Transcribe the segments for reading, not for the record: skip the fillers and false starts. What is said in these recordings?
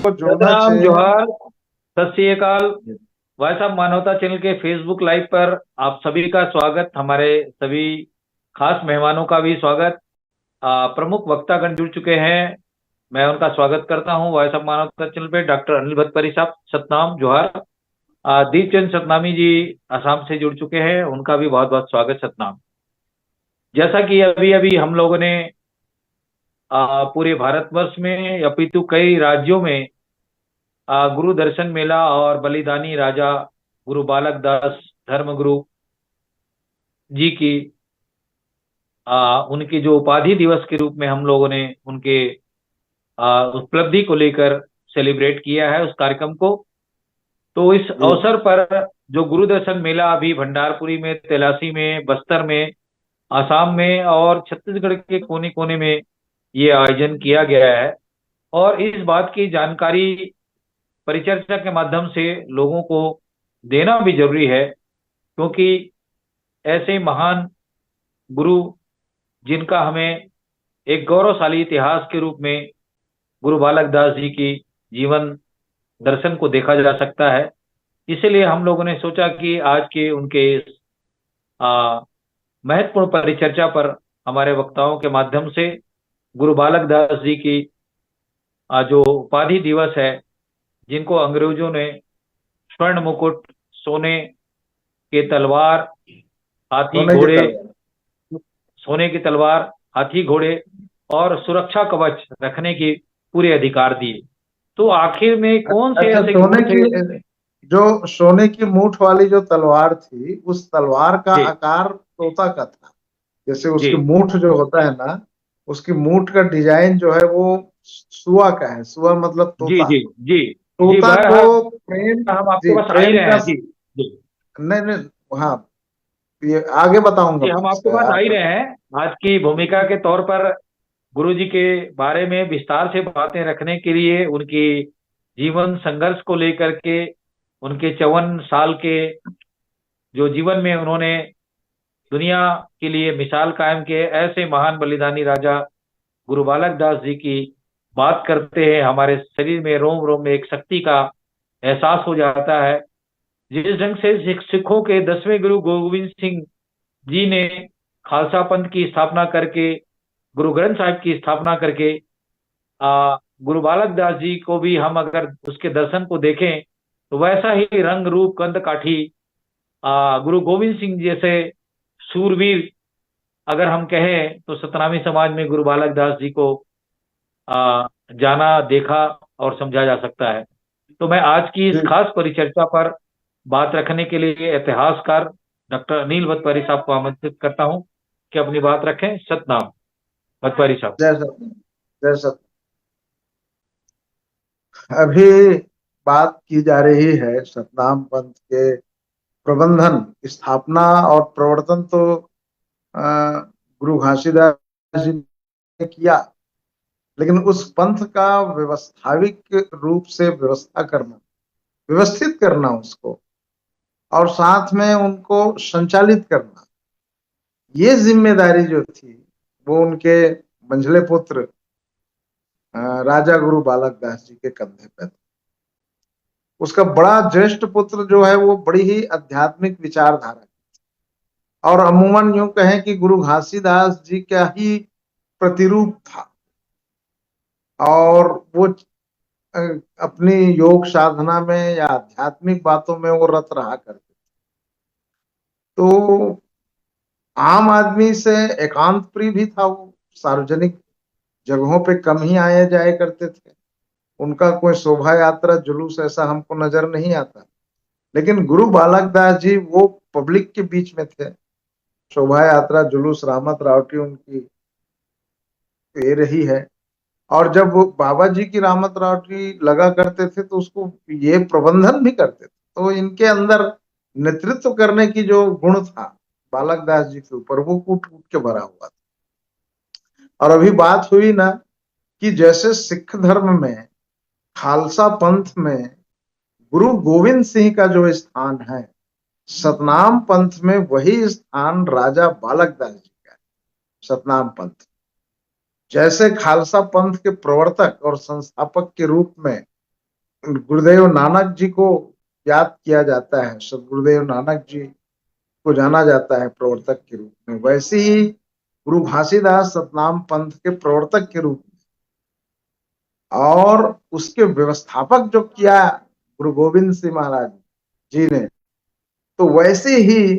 को जुड़ना सतनाम चाहिए। जोहार। सत श्री अकाल। भाई साहब, मानवता चैनल के फेसबुक लाइव पर आप सभी का स्वागत। हमारे सभी खास मेहमानों का भी स्वागत। प्रमुख वक्तागण जुड़ चुके हैं। मैं उनका स्वागत करता हूं। भाई साहब, मानवता चैनल पे डॉक्टर अनिल भतपरी साहब, सतनाम जोहार। दीपचंद सतनामी जी असम से जुड़ चुके हैं, उनका भी बहुत बहुत स्वागत, सतनाम। जैसा कि अभी अभी हम लोगों ने पूरे भारतवर्ष में अपितु कई राज्यों में गुरु दर्शन मेला और बलिदानी राजा गुरु बालक दास धर्मगुरु जी की उनकी जो उपाधि दिवस के रूप में हम लोगों ने उनके उपलब्धि को लेकर सेलिब्रेट किया है उस कार्यक्रम को। तो इस जी। अवसर पर जो गुरु दर्शन मेला अभी भंडारपुरी में, तेलासी में, बस्तर में, आसाम में और छत्तीसगढ़ के कोने कोने में ये आयोजन किया गया है। और इस बात की जानकारी परिचर्चा के माध्यम से लोगों को देना भी जरूरी है, क्योंकि ऐसे महान गुरु जिनका हमें एक गौरवशाली इतिहास के रूप में गुरु बालक दास जी की जीवन दर्शन को देखा जा सकता है। इसीलिए हम लोगों ने सोचा कि आज के उनके इस आ, महत्वपूर्ण परिचर्चा पर हमारे वक्ताओं के माध्यम से गुरु बालक दास जी की जो उपाधि दिवस है, जिनको अंग्रेजों ने स्वर्ण मुकुट, सोने के तलवार, हाथी सोने की घोड़े, तलवार। सोने की तलवार, हाथी घोड़े और सुरक्षा कवच रखने की पूरे अधिकार दिए। तो आखिर में कौन से अच्छा, ऐसे सोने गुण थे? की, जो सोने की मूठ वाली जो तलवार थी, उस तलवार का जी आकार तोता का था। जैसे जी उसकी मूठ जो होता है ना, उसकी मूठ का डिजाइन जो है वो सुआ का है। सुआ मतलब जी तोता। जी जी जी। तोता को बहरहाल प्रेम, हम आपके जी, पास आ ही प्रेम रहे का, हैं। जी जी नहीं नहीं, हाँ, ये आगे बताऊंगा जी, मैं हम आपके इससे, पास आ आप ही रहे बताइए। हैं। आज की भूमिका के तौर पर गुरु जी के बारे में विस्तार से बातें रखने के लिए, उनकी जीवन संघर्ष को लेकर के, उनके 54 साल के जो जीवन में उन्होंने दुनिया के लिए मिसाल कायम किए, ऐसे महान बलिदानी राजा गुरु बालक दास जी की बात करते हैं, हमारे शरीर में रोम रोम में एक शक्ति का एहसास हो जाता है। जिस ढंग से सिखों के 10वें गुरु गोविंद सिंह जी ने खालसा पंथ की स्थापना करके, गुरु ग्रंथ साहिब की स्थापना करके, गुरु बालक दास जी को भी हम अगर उसके दर्शन को देखें तो वैसा ही रंग रूप कंद काठी गुरु गोविंद सिंह जैसे सूरवीर अगर हम कहें तो सतनामी समाज में गुरु बालक दास जी को जाना, देखा और समझा जा सकता है। तो मैं आज की जी। इस खास परिचर्चा पर बात रखने के लिए इतिहासकार डॉक्टर अनिल भतपरी साहब को आमंत्रित करता हूं कि अपनी बात रखें। सतनाम भतपरी साहब। जय सत, जय सत। अभी बात की जा रही है सतनाम पंथ के प्रबंधन, स्थापना और प्रवर्तन तो अ, गुरु घासीदास जी ने किया। लेकिन उस पंथ का व्यवस्थाविक रूप से व्यवस्था करना, व्यवस्थित करना उसको, और साथ में उनको संचालित करना, ये जिम्मेदारी जो थी वो उनके मंझले पुत्र राजा गुरु बालक दास जी के कंधे पे था। उसका बड़ा ज्येष्ठ पुत्र जो है वो बड़ी ही आध्यात्मिक विचारधारा, और अमूमन यूं कहें कि गुरु घासीदास जी का ही प्रतिरूप था। और वो अ, अपनी योग साधना में या आध्यात्मिक बातों में वो रत रहा करते। तो आम आदमी से एकांत प्रिय भी था वो। सार्वजनिक जगहों पे कम ही आए जाए करते थे। उनका कोई शोभा यात्रा जुलूस ऐसा हमको नजर नहीं आता। लेकिन गुरु बालक दास जी वो पब्लिक के बीच में थे। शोभा यात्रा जुलूस रामत रावटी उनकी ये रही है। और जब वो बाबा जी की रामत रावटी लगा करते थे तो उसको ये प्रबंधन भी करते थे। तो इनके अंदर नेतृत्व करने की जो गुण था बालक दास जी के ऊपर, वो कूट कूट के भरा हुआ था। और अभी बात हुई ना कि जैसे सिख धर्म में, खालसा पंथ में गुरु गोविंद सिंह का जो स्थान है, सतनाम पंथ में वही स्थान राजा बालक दास जी का है। सतनाम पंथ जैसे खालसा पंथ के प्रवर्तक और संस्थापक के रूप में गुरुदेव नानक जी को याद किया जाता है, सदगुरुदेव नानक जी को जाना जाता है प्रवर्तक के रूप में, वैसे ही गुरु घासीदास सतनाम पंथ के प्रवर्तक के रूप में और उसके व्यवस्थापक जो किया गुरु गोविंद सिंह महाराज जी ने, तो वैसे ही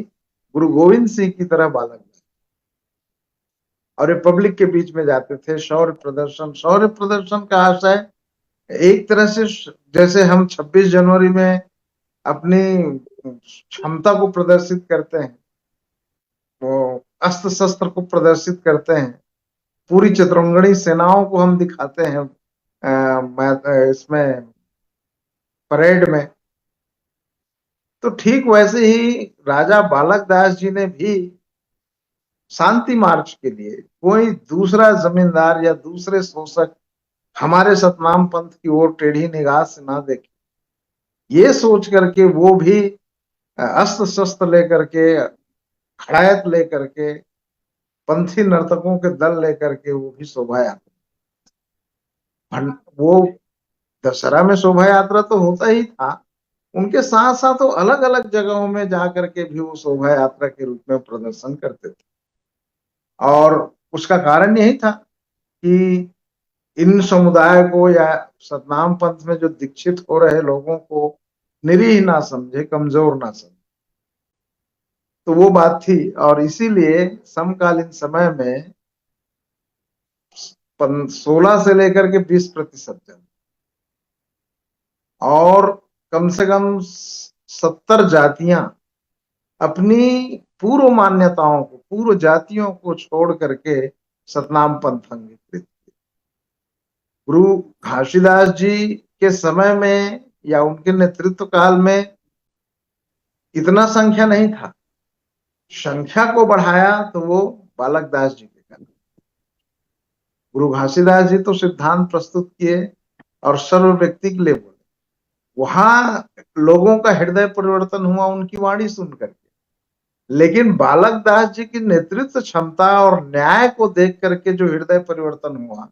गुरु गोविंद सिंह की तरह बालक और रिपब्लिक के बीच में जाते थे। शौर्य प्रदर्शन का आशय एक तरह से जैसे हम 26 जनवरी में अपनी क्षमता को प्रदर्शित करते हैं, वो अस्त्र शस्त्र को प्रदर्शित करते हैं, पूरी चतुरंगनी सेनाओं को हम दिखाते हैं इसमें परेड में। तो ठीक वैसे ही राजा बालक दास जी ने भी शांति मार्च के लिए कोई दूसरा जमींदार या दूसरे शोषक हमारे सतनाम पंथ की ओर टेढ़ी निगाह से ना देखे, ये सोच करके वो भी अस्त्र शस्त्र लेकर के, खड़ायत लेकर के, पंथी नर्तकों के दल लेकर के वो भी शोभा यात्रा, वो दशहरा में शोभा यात्रा तो होता ही था, उनके साथ साथ वो अलग अलग जगहों में जा करके भी वो शोभा यात्रा के रूप में प्रदर्शन करते थे। और उसका कारण यही था कि इन समुदाय को या सतनाम पंथ में जो दीक्षित हो रहे लोगों को निरीह ना समझे, कमजोर ना समझे। तो वो बात थी और इसीलिए समकालीन समय में 16 से लेकर के 20% जन और कम से कम 70 जातियां अपनी पूर्व मान्यताओं को, पूर्व जातियों को छोड़ करके सतनाम पंथ अंगीकृत। गुरु घासीदास जी के समय में या उनके नेतृत्व काल में इतना संख्या नहीं था, संख्या को बढ़ाया तो वो बालक दास जी के कारण। गुरु घासीदास जी तो सिद्धांत प्रस्तुत किए और सर्व व्यक्ति के लिए बोले, वहां लोगों का हृदय परिवर्तन हुआ उनकी वाणी सुन करके। लेकिन बालक दास जी की नेतृत्व क्षमता और न्याय को देख करके जो हृदय परिवर्तन हुआ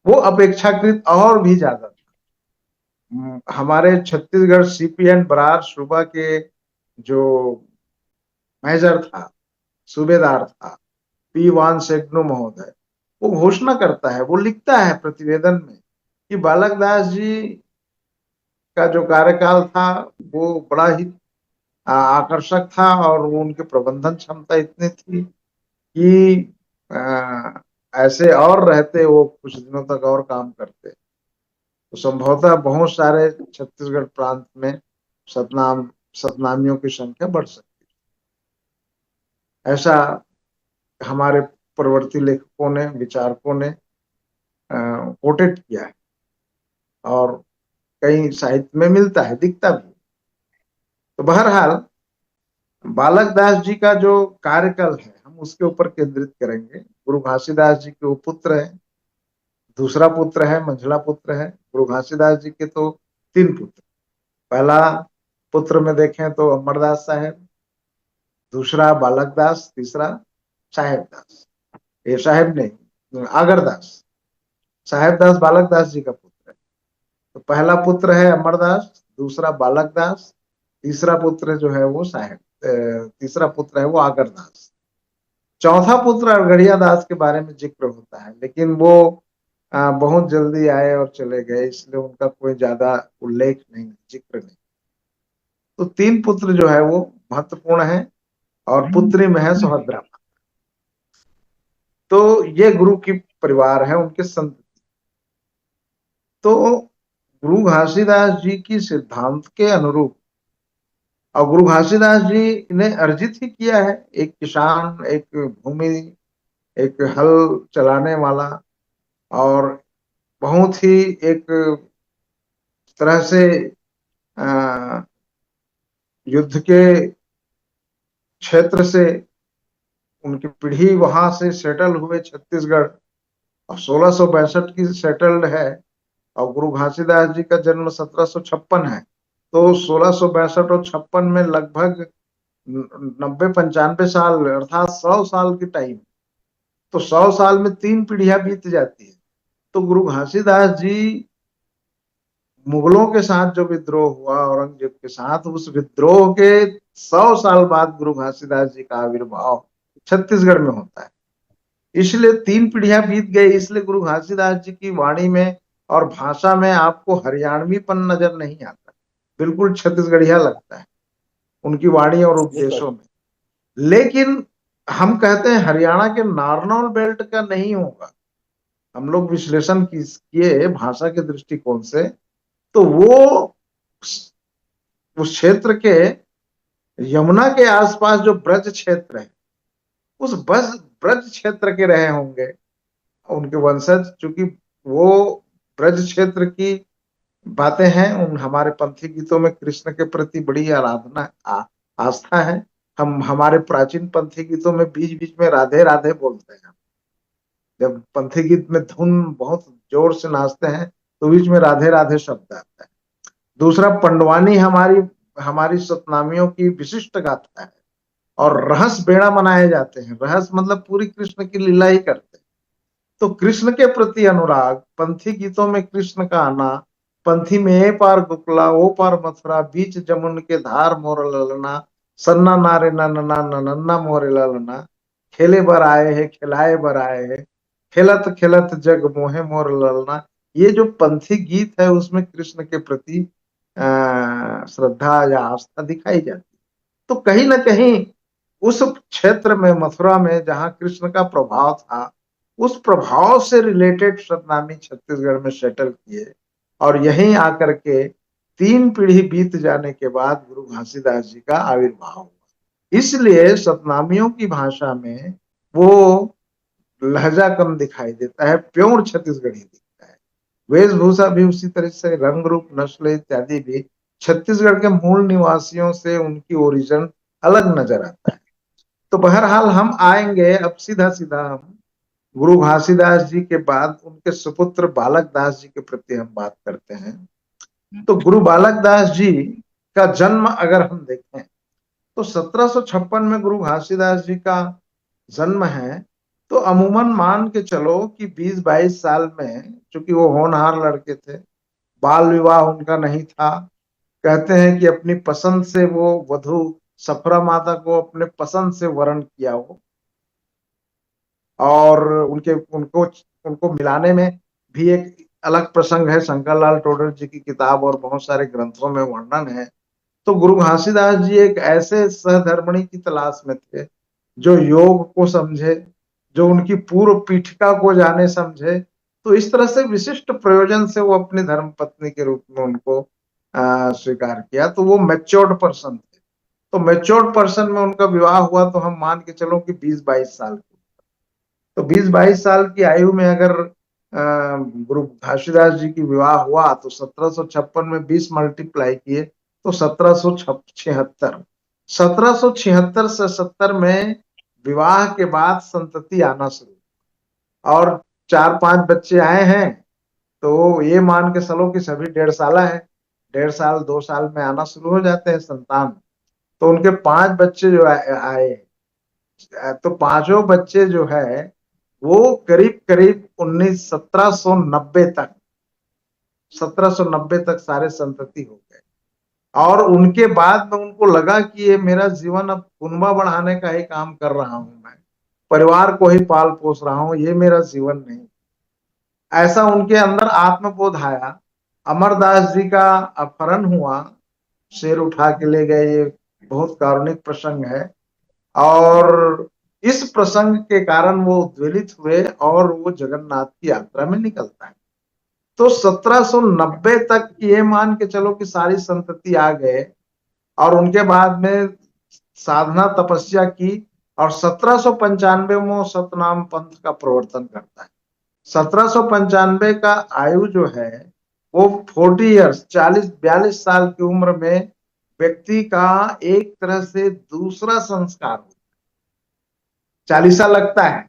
वो अपेक्षाकृत और भी ज्यादा था। हमारे छत्तीसगढ़ सीपीएन बरार सूबा के जो मेजर था, सूबेदार था, पी वान सेगनो महोदय, वो घोषणा करता है, वो लिखता है प्रतिवेदन में कि बालक दास जी का जो कार्यकाल था वो बड़ा ही आकर्षक था और वो उनके प्रबंधन क्षमता इतनी थी कि ऐसे और रहते वो कुछ दिनों तक और काम करते तो संभवतः बहुत सारे छत्तीसगढ़ प्रांत में सतनामियों की संख्या बढ़ सकती। ऐसा हमारे प्रवर्ती लेखकों ने, विचारकों ने कोटेट किया है और कई साहित्य में मिलता है, दिखता भी। तो बहरहाल बालक दास जी का जो कार्यकाल है हम उसके ऊपर केंद्रित करेंगे। गुरु घासीदास जी के वो पुत्र है, दूसरा पुत्र है मंझला पुत्र है। गुरु घासीदास जी के तो 3 पुत्र, पहला पुत्र में देखें तो अमरदास साहेब, दूसरा बालक दास, तीसरा साहेब दास। ये साहेब नहीं, आगरदास। साहेब दास बालक दास जी का पुत्र है। तो पहला पुत्र है अमरदास, दूसरा बालक दास, तीसरा पुत्र जो है वो साहेब, तीसरा पुत्र है वो आगरदास। चौथा पुत्र अड़गड़िया दास के बारे में जिक्र होता है, लेकिन वो बहुत जल्दी आए और चले गए, इसलिए उनका कोई ज्यादा उल्लेख नहीं, जिक्र नहीं। तो 3 पुत्र जो है वो महत्वपूर्ण है और पुत्री में है सुभद्रा। तो ये गुरु की परिवार है, उनके संत। तो गुरु घासीदास जी की सिद्धांत के अनुरूप, और गुरु घासीदास जी ने अर्जित ही किया है, एक किसान, एक भूमि, एक हल चलाने वाला और बहुत ही एक तरह से युद्ध के क्षेत्र से उनकी पीढ़ी वहां से सेटल हुए छत्तीसगढ़ और 1662 की सेटल्ड है। और गुरु घासीदास जी का जन्म 1756 है। तो 1662 और 56 में लगभग 90-95 साल अर्थात 100 साल की टाइम। तो 100 साल में 3 पीढ़ियां बीत जाती है। तो गुरु घासीदास जी मुगलों के साथ जो विद्रोह हुआ औरंगजेब के साथ, उस विद्रोह के 100 साल बाद गुरु घासीदास जी का आविर्भाव छत्तीसगढ़ में होता है। इसलिए 3 पीढ़ियां बीत गई, इसलिए गुरु घासीदास जी की वाणी में और भाषा में आपको हरियाणवीपन नजर नहीं आता, बिल्कुल छत्तीसगढ़िया लगता है उनकी वाणी और ये तो उपदेशों में। लेकिन हम कहते हैं हरियाणा के नारनौल बेल्ट का नहीं होगा। हम लोग विश्लेषण किए भाषा के दृष्टिकोण से, तो वो उस क्षेत्र के यमुना के आसपास जो ब्रज क्षेत्र है, उस ब्रज ब्रज क्षेत्र के रहे होंगे उनके वंशज, चूंकि वो ब्रज क्षेत्र की बातें हैं। उन हमारे पंथी गीतों में कृष्ण के प्रति बड़ी आराधना आस्था है। हम हमारे प्राचीन पंथी गीतों में बीच बीच में राधे राधे बोलते हैं। जब पंथी गीत में धुन बहुत जोर से नाचते हैं तो बीच में राधे राधे शब्द आता है। दूसरा, पंडवानी हमारी हमारी सतनामियों की विशिष्ट गाथा है, और रहस बेड़ा मनाए जाते हैं। रहस मतलब पूरी कृष्ण की लीला ही करते हैं। तो कृष्ण के प्रति अनुराग, पंथी गीतों में कृष्ण का आना, पंथी में ए पार गोकुला ओ पार मथुरा, बीच जमुन के धार मोर ललना, सन्ना नारे नन्ना नन्ना मोरे ललना, खेले बर आए है खिलाए बर आए है, खेलत खेलत जग मोहे मोर ललना। ये जो पंथी गीत है उसमें कृष्ण के प्रति श्रद्धा या आस्था दिखाई जाती है। तो कहीं ना कहीं उस क्षेत्र में, मथुरा में, जहां कृष्ण का प्रभाव था, उस प्रभाव से रिलेटेड सतनामी छत्तीसगढ़ में सेटल किए, और यहीं आकर के 3 पीढ़ी बीत जाने के बाद गुरु घासीदास जी का आविर्भाव हुआ। इसलिए सतनामियों की भाषा में वो लहजा कम दिखाई देता है, प्योर छत्तीसगढ़ी दिखता है। वेशभूषा भी उसी तरह से, रंग रूप नस्ल इत्यादि भी छत्तीसगढ़ के मूल निवासियों से उनकी ओरिजिन अलग नजर आता है। तो बहरहाल हम आएंगे अब सीधा सीधा, हम गुरु घासीदास जी के बाद उनके सुपुत्र बालक दास जी के प्रति हम बात करते हैं। तो गुरु बालक दास जी का जन्म अगर हम देखें तो 1756 में गुरु घासीदास जी का जन्म है। तो अमूमन मान के चलो कि 20-22 साल में, चूंकि वो होनहार लड़के थे, बाल विवाह उनका नहीं था। कहते हैं कि अपनी पसंद से वो वधु सफरा माता को अपने पसंद से वरण किया हो, और उनके उनको उनको मिलाने में भी एक अलग प्रसंग है। शंकरलाल टोडर जी की किताब और बहुत सारे ग्रंथों में वर्णन है। तो गुरु घासीदास जी एक ऐसे सहधर्मिणी की तलाश में थे जो योग को समझे, जो उनकी पूर्व पीठिका को जाने समझे। तो इस तरह से विशिष्ट प्रयोजन से वो अपनी धर्म पत्नी के रूप में उनको स्वीकार किया। तो वो मैच्योर्ड पर्सन थे। तो मैच्योर्ड पर्सन में उनका विवाह हुआ, तो हम मान के चलो कि 20-22 साल की। तो 20-22 साल की आयु में अगर गुरु घासीदास जी की विवाह हुआ, तो 1756 में 20 मल्टीप्लाई किए तो 1776। 1776 से 70 में विवाह के बाद संतति आना शुरू, और 4-5 बच्चे आए हैं। तो ये मान के चलो कि सभी 1.5 साल है, 1.5 साल 2 साल में आना शुरू हो जाते हैं संतान। तो उनके 5 बच्चे जो आए, तो पांचों बच्चे जो है वो करीब करीब 1790 तक, 1790 तक सारे संतति हो गए। और उनके बाद में उनको लगा कि ये मेरा जीवन अब कुनबा बढ़ाने का ही काम कर रहा हूं, मैं परिवार को ही पाल पोस रहा हूं, ये मेरा जीवन नहीं। ऐसा उनके अंदर आत्मबोध आया। अमरदास जी का अपहरण हुआ, शेर उठा के ले गए, ये बहुत कारुणिक प्रसंग है। और इस प्रसंग के कारण वो उद्वेलित हुए और वो जगन्नाथ की यात्रा में निकलता है। तो 1790 तक ये मान के चलो कि सारी संतति आ गए, और उनके बाद में साधना तपस्या की, और 1795 में सतनाम पंथ का प्रवर्तन करता है। 1795 का आयु जो है वो 40 ईयर्स, 40-42 साल की उम्र में व्यक्ति का एक तरह से दूसरा संस्कार होता है। चालीसा लगता है,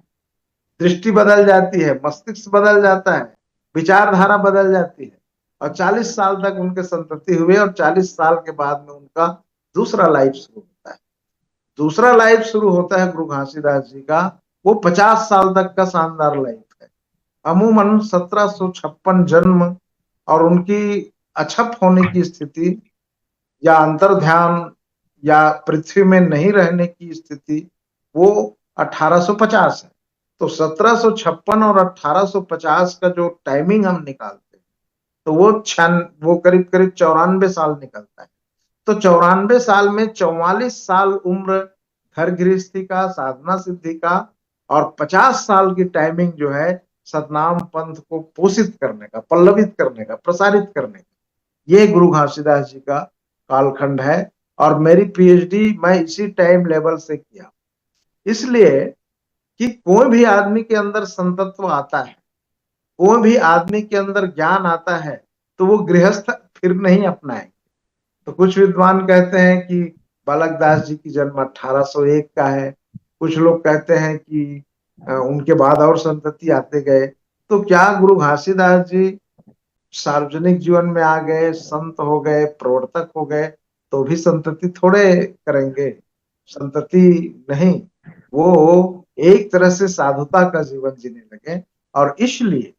दृष्टि बदल जाती है, मस्तिष्क बदल जाता है, विचारधारा बदल जाती है। और 40 साल तक उनके संतति हुए, और 40 साल के बाद में उनका दूसरा लाइफ शुरू होता है। दूसरा लाइफ शुरू होता है गुरु घासीदास जी का, वो 50 साल तक का शानदार लाइफ है। अमूमन 1756 जन्म, और उनकी अछप होने की स्थिति या अंतर्ध्यान या पृथ्वी में नहीं रहने की स्थिति, वो 1850 है। तो 1756 और 1850 का जो टाइमिंग हम निकालते हैं, तो वो करीब करीब 94 साल निकलता है। तो 94 साल में 44 साल उम्र घर गृहस्थी का, साधना सिद्धि का, और 50 साल की टाइमिंग जो है सतनाम पंथ को पोषित करने का, पल्लवित करने का, प्रसारित करने का, ये गुरु घासीदास जी का कालखंड है। और मेरी पीएचडी मैं इसी टाइम लेवल से किया। इसलिए कि कोई भी आदमी के अंदर संतत्व आता है, कोई भी आदमी के अंदर ज्ञान आता है, तो वो गृहस्थ फिर नहीं अपनाएंगे। तो कुछ विद्वान कहते हैं कि बालक दास जी की जन्म 1801 का है, कुछ लोग कहते हैं कि उनके बाद और संतति आते गए। तो क्या गुरु घासीदास जी सार्वजनिक जीवन में आ गए, संत हो गए, प्रवर्तक हो गए, तो भी संतति थोड़े करेंगे? संतति नहीं, वो एक तरह से साधुता का जीवन जीने लगे। और इसलिए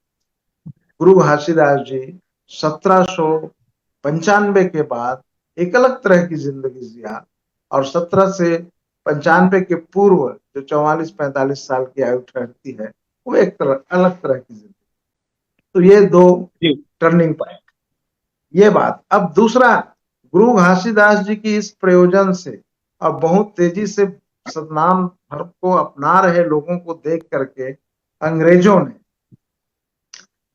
गुरु घासीदास जी 1795 के बाद एक अलग तरह की जिंदगी जिया, और 1795 के पूर्व जो 44-45 साल की आयु ठहरती है, वो एक तरह अलग तरह की जिंदगी। तो ये दो जी टर्निंग पॉइंट। ये बात। अब दूसरा, गुरु घासीदास जी की इस प्रयोजन से अब बहुत तेजी से सतनाम धर्म को अपना रहे लोगों को देख करके अंग्रेजों ने,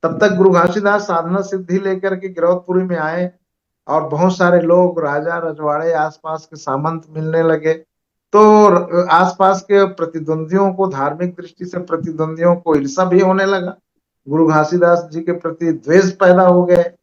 तब तक गुरु घासीदास साधना सिद्धि लेकर के गिरौदपुरी में आए, और बहुत सारे लोग, राजा रजवाड़े, आसपास के सामंत मिलने लगे। तो आसपास के प्रतिद्वंदियों को, धार्मिक दृष्टि से प्रतिद्वंदियों को ईर्षा भी होने लगा, गुरु घासीदास जी के प्रति द्वेष पैदा हो गए।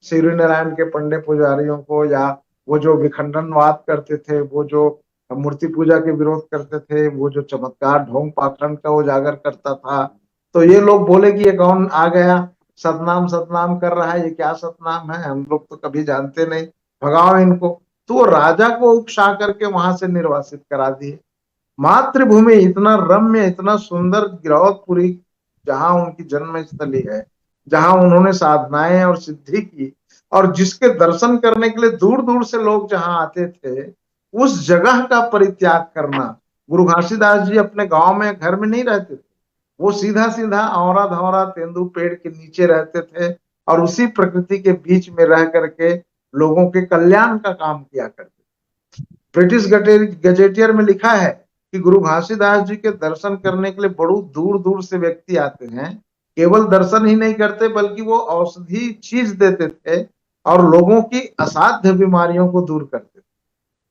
श्री नारायण के पंडे पुजारियों को, या वो जो विखंडनवाद करते थे, वो जो मूर्ति पूजा के विरोध करते थे, वो जो चमत्कार ढोंग पाखंड का उजागर करता था, तो ये लोग बोले कि ये कौन आ गया, सतनाम सतनाम कर रहा है, ये क्या सतनाम है, हम लोग तो कभी जानते नहीं, भगाओ इनको। तो वो राजा को उकसा करके वहां से निर्वासित करा दिए। मातृभूमि इतना रम्य, इतना सुंदर गिरौदपुरी, जहां उनकी जन्म स्थली है, जहां उन्होंने साधनाएं और सिद्धि की, और जिसके दर्शन करने के लिए दूर दूर से लोग जहां आते थे, उस जगह का परित्याग करना। गुरु घासीदास जी अपने गांव में, घर में नहीं रहते थे, वो सीधा सीधा औरा धौरा तेंदु पेड़ के नीचे रहते थे, और उसी प्रकृति के बीच में रह करके लोगों के कल्याण का काम किया करते। ब्रिटिश गजेटियर में लिखा है कि गुरु घासीदास जी के दर्शन करने के लिए बड़ू दूर दूर से व्यक्ति आते हैं। केवल दर्शन ही नहीं करते, बल्कि वो औषधि चीज देते थे, और लोगों की असाध्य बीमारियों को दूर करते थे।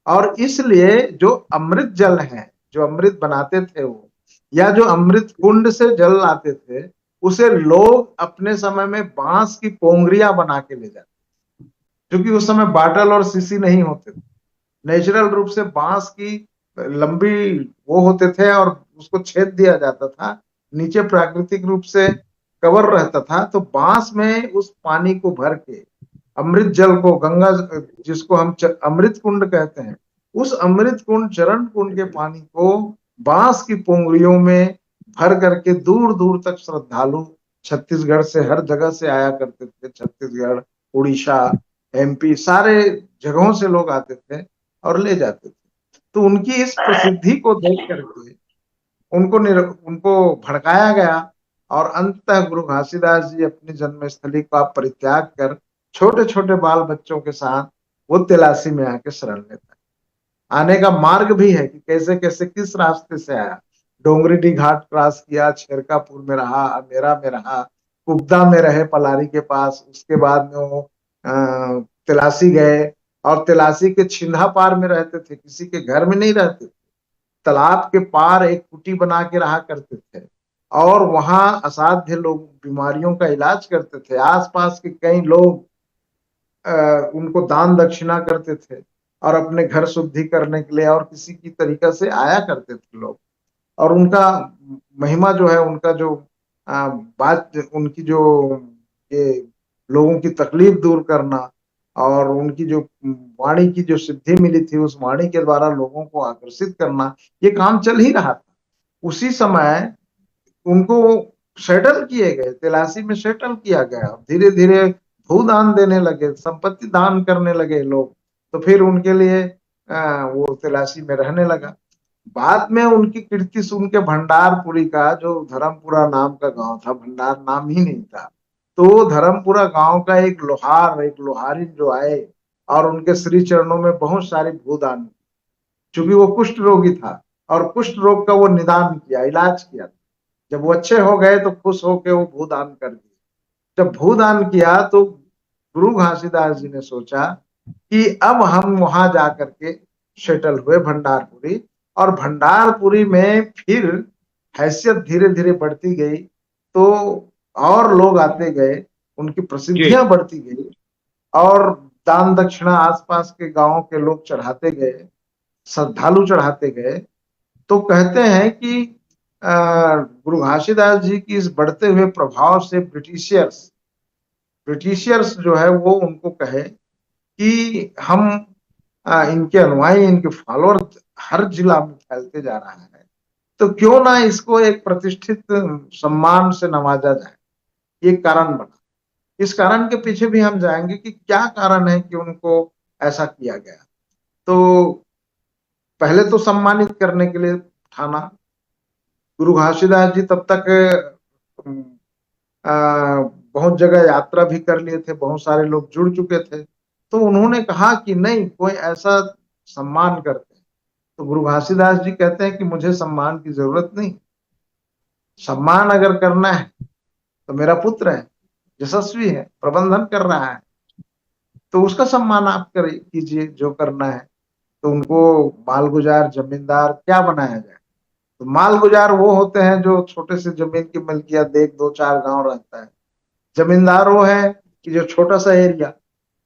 और इसलिए जो अमृत जल है, जो अमृत बनाते थे वो, या जो अमृत कुंड से जल लाते थे, उसे लोग अपने समय में बांस की पोंगरियां बना के ले जाते, क्योंकि उस समय बाटल और शीशी नहीं होते थे। नेचुरल रूप से बांस की लंबी वो होते थे, और उसको छेद दिया जाता था, नीचे प्राकृतिक रूप से कवर रहता था। तो बांस में उस पानी को भर के, अमृत जल को, गंगा जिसको हम अमृत कुंड कहते हैं, उस अमृत कुंड, चरण कुंड के पानी को बांस की पोंगरियों में भर करके दूर दूर तक श्रद्धालु छत्तीसगढ़ से, हर जगह से आया करते थे। छत्तीसगढ़, उड़ीसा, एमपी, सारे जगहों से लोग आते थे और ले जाते थे। तो उनकी इस प्रसिद्धि को देख करके उनको भड़काया गया, और अंततः गुरु घासीदास जी अपनी जन्मस्थली का परित्याग कर छोटे छोटे बाल बच्चों के साथ वो तेलासी में आके शरण लेता है। आने का मार्ग भी है कि कैसे कैसे किस रास्ते से आया। डोंगरीडी घाट क्रॉस किया, छेरकापुर में रहा, अमेरा में रहा, कुब्दा में रहे पलारी के पास, उसके बाद में वो तेलासी गए, और तेलासी के छिंदा पार में रहते थे, किसी के घर में नहीं रहते थे, तालाब के पार एक कुटी बना के रहा करते थे, और वहां असाध्य लोग बीमारियों का इलाज करते थे। आसपास के कई लोग उनको दान दक्षिणा करते थे, और अपने घर शुद्धि करने के लिए और किसी की तरीका से आया करते थे लोग। और उनका महिमा जो है, उनका जो बात, उनकी जो ये लोगों की तकलीफ दूर करना, और उनकी जो वाणी की जो सिद्धि मिली थी, उस वाणी के द्वारा लोगों को आकर्षित करना, ये काम चल ही रहा था। उसी समय उनको सेटल किए गए, तेलासी में सेटल किया गया। धीरे धीरे भूदान देने लगे, संपत्ति दान करने लगे लोग। तो फिर उनके लिए वो तिलासी में रहने लगा। बाद में उनकी कीर्ति सुन के भंडारपुरी का, जो धर्मपुरा नाम का गांव था, भंडार नाम ही नहीं था, तो धर्मपुरा गांव का एक लोहारी जो आए और उनके श्री चरणों में बहुत सारी भूदान, चूंकि वो कुष्ठ रोगी था और कुष्ठ रोग का वो निदान किया, इलाज किया। जब वो अच्छे हो गए तो खुश होके वो भूदान कर दिए। जब भूदान किया तो गुरु घासीदास जी ने सोचा कि अब हम वहां जाकर के सेटल हुए भंडारपुरी। और भंडारपुरी में फिर हैसियत धीरे धीरे बढ़ती गई, तो और लोग आते गए, उनकी जी प्रसिद्धियां बढ़ती गई, और दान दक्षिणा आसपास के गांवों के लोग चढ़ाते गए, श्रद्धालु चढ़ाते गए। तो कहते हैं कि गुरु घासीदास जी की इस बढ़ते हुए प्रभाव से ब्रिटिशियर्स जो है वो उनको कहे कि हम इनके अनुयायी, इनके फॉलोअर हर जिला में फैलते जा रहा है, तो क्यों ना इसको एक प्रतिष्ठित सम्मान से नवाजा जाए। ये कारण बना। इस कारण के पीछे भी हम जाएंगे कि क्या कारण है कि उनको ऐसा किया गया। तो पहले तो सम्मानित करने के लिए ठाना। गुरु घासीदास जी तब तक बहुत जगह यात्रा भी कर लिए थे, बहुत सारे लोग जुड़ चुके थे। तो उन्होंने कहा कि नहीं, कोई ऐसा सम्मान करते हैं। तो गुरु घासीदास जी कहते हैं कि मुझे सम्मान की जरूरत नहीं। सम्मान अगर करना है तो मेरा पुत्र है, यशस्वी है, प्रबंधन कर रहा है, तो उसका सम्मान आप करिए, कीजिए जो करना है। तो उनको मालगुजार, जमींदार क्या बनाया जाए। तो मालगुजार वो होते हैं जो छोटे से जमीन की मलकियत, देख 2-4 गांव रहता है। जमींदार वो है कि जो छोटा सा एरिया।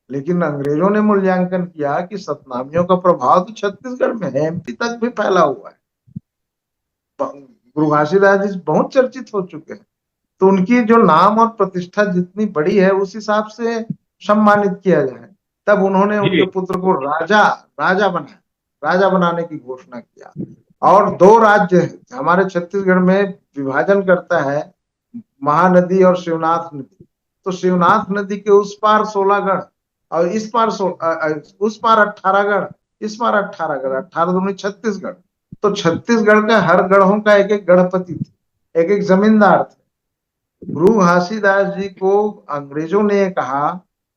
लेकिन अंग्रेजों ने मूल्यांकन किया कि सतनामियों का प्रभाव तो छत्तीसगढ़ में है, एमपी तक भी फैला हुआ है। गुरु घासीदास जी बहुत चर्चित हो चुके हैं, तो उनकी जो नाम और प्रतिष्ठा जितनी बड़ी है उस हिसाब से सम्मानित किया जाए। तब उन्होंने उनके जी पुत्र को राजा राजा बनाया, राजा बनाने की घोषणा किया। और 2 राज्य हमारे छत्तीसगढ़ में विभाजन करता है, महानदी और शिवनाथ नदी। तो शिवनाथ नदी के उस पार 16 गढ़ और इस पार उस पार 18 गढ़, इस पार 18 गढ़, 18 दूनी 36 गढ़। तो छत्तीसगढ़ का हर गढ़ों का एक एक गढ़पति थे, एक एक जमींदार थे। गुरु घासीदास जी को अंग्रेजों ने कहा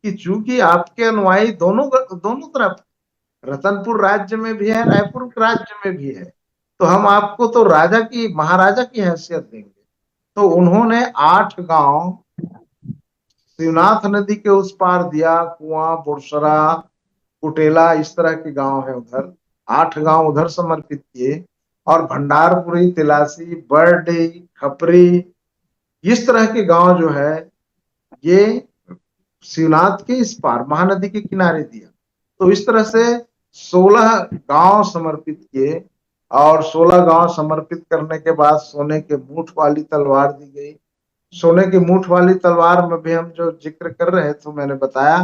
कि चूंकि आपके अनुयायी दोनों दोनों तरफ, रतनपुर राज्य में भी है, रायपुर राज्य में भी है, तो हम आपको तो राजा की, महाराजा की हैसियत देंगे। तो उन्होंने 8 गांव शिवनाथ नदी के उस पार दिया, कुआं, बुरसरा, कुटेला, इस तरह के गांव है उधर, 8 गांव उधर समर्पित किए। और भंडारपुरी, तिलासी, बरडी, खपरी, इस तरह के गांव जो है ये शिवनाथ के इस पार महानदी के किनारे दिया। तो इस तरह से 16 गांव समर्पित किए। और 16 गांव समर्पित करने के बाद सोने के मूठ वाली तलवार दी गई। सोने की मूठ वाली तलवार में भी हम जो जिक्र कर रहे थे, मैंने बताया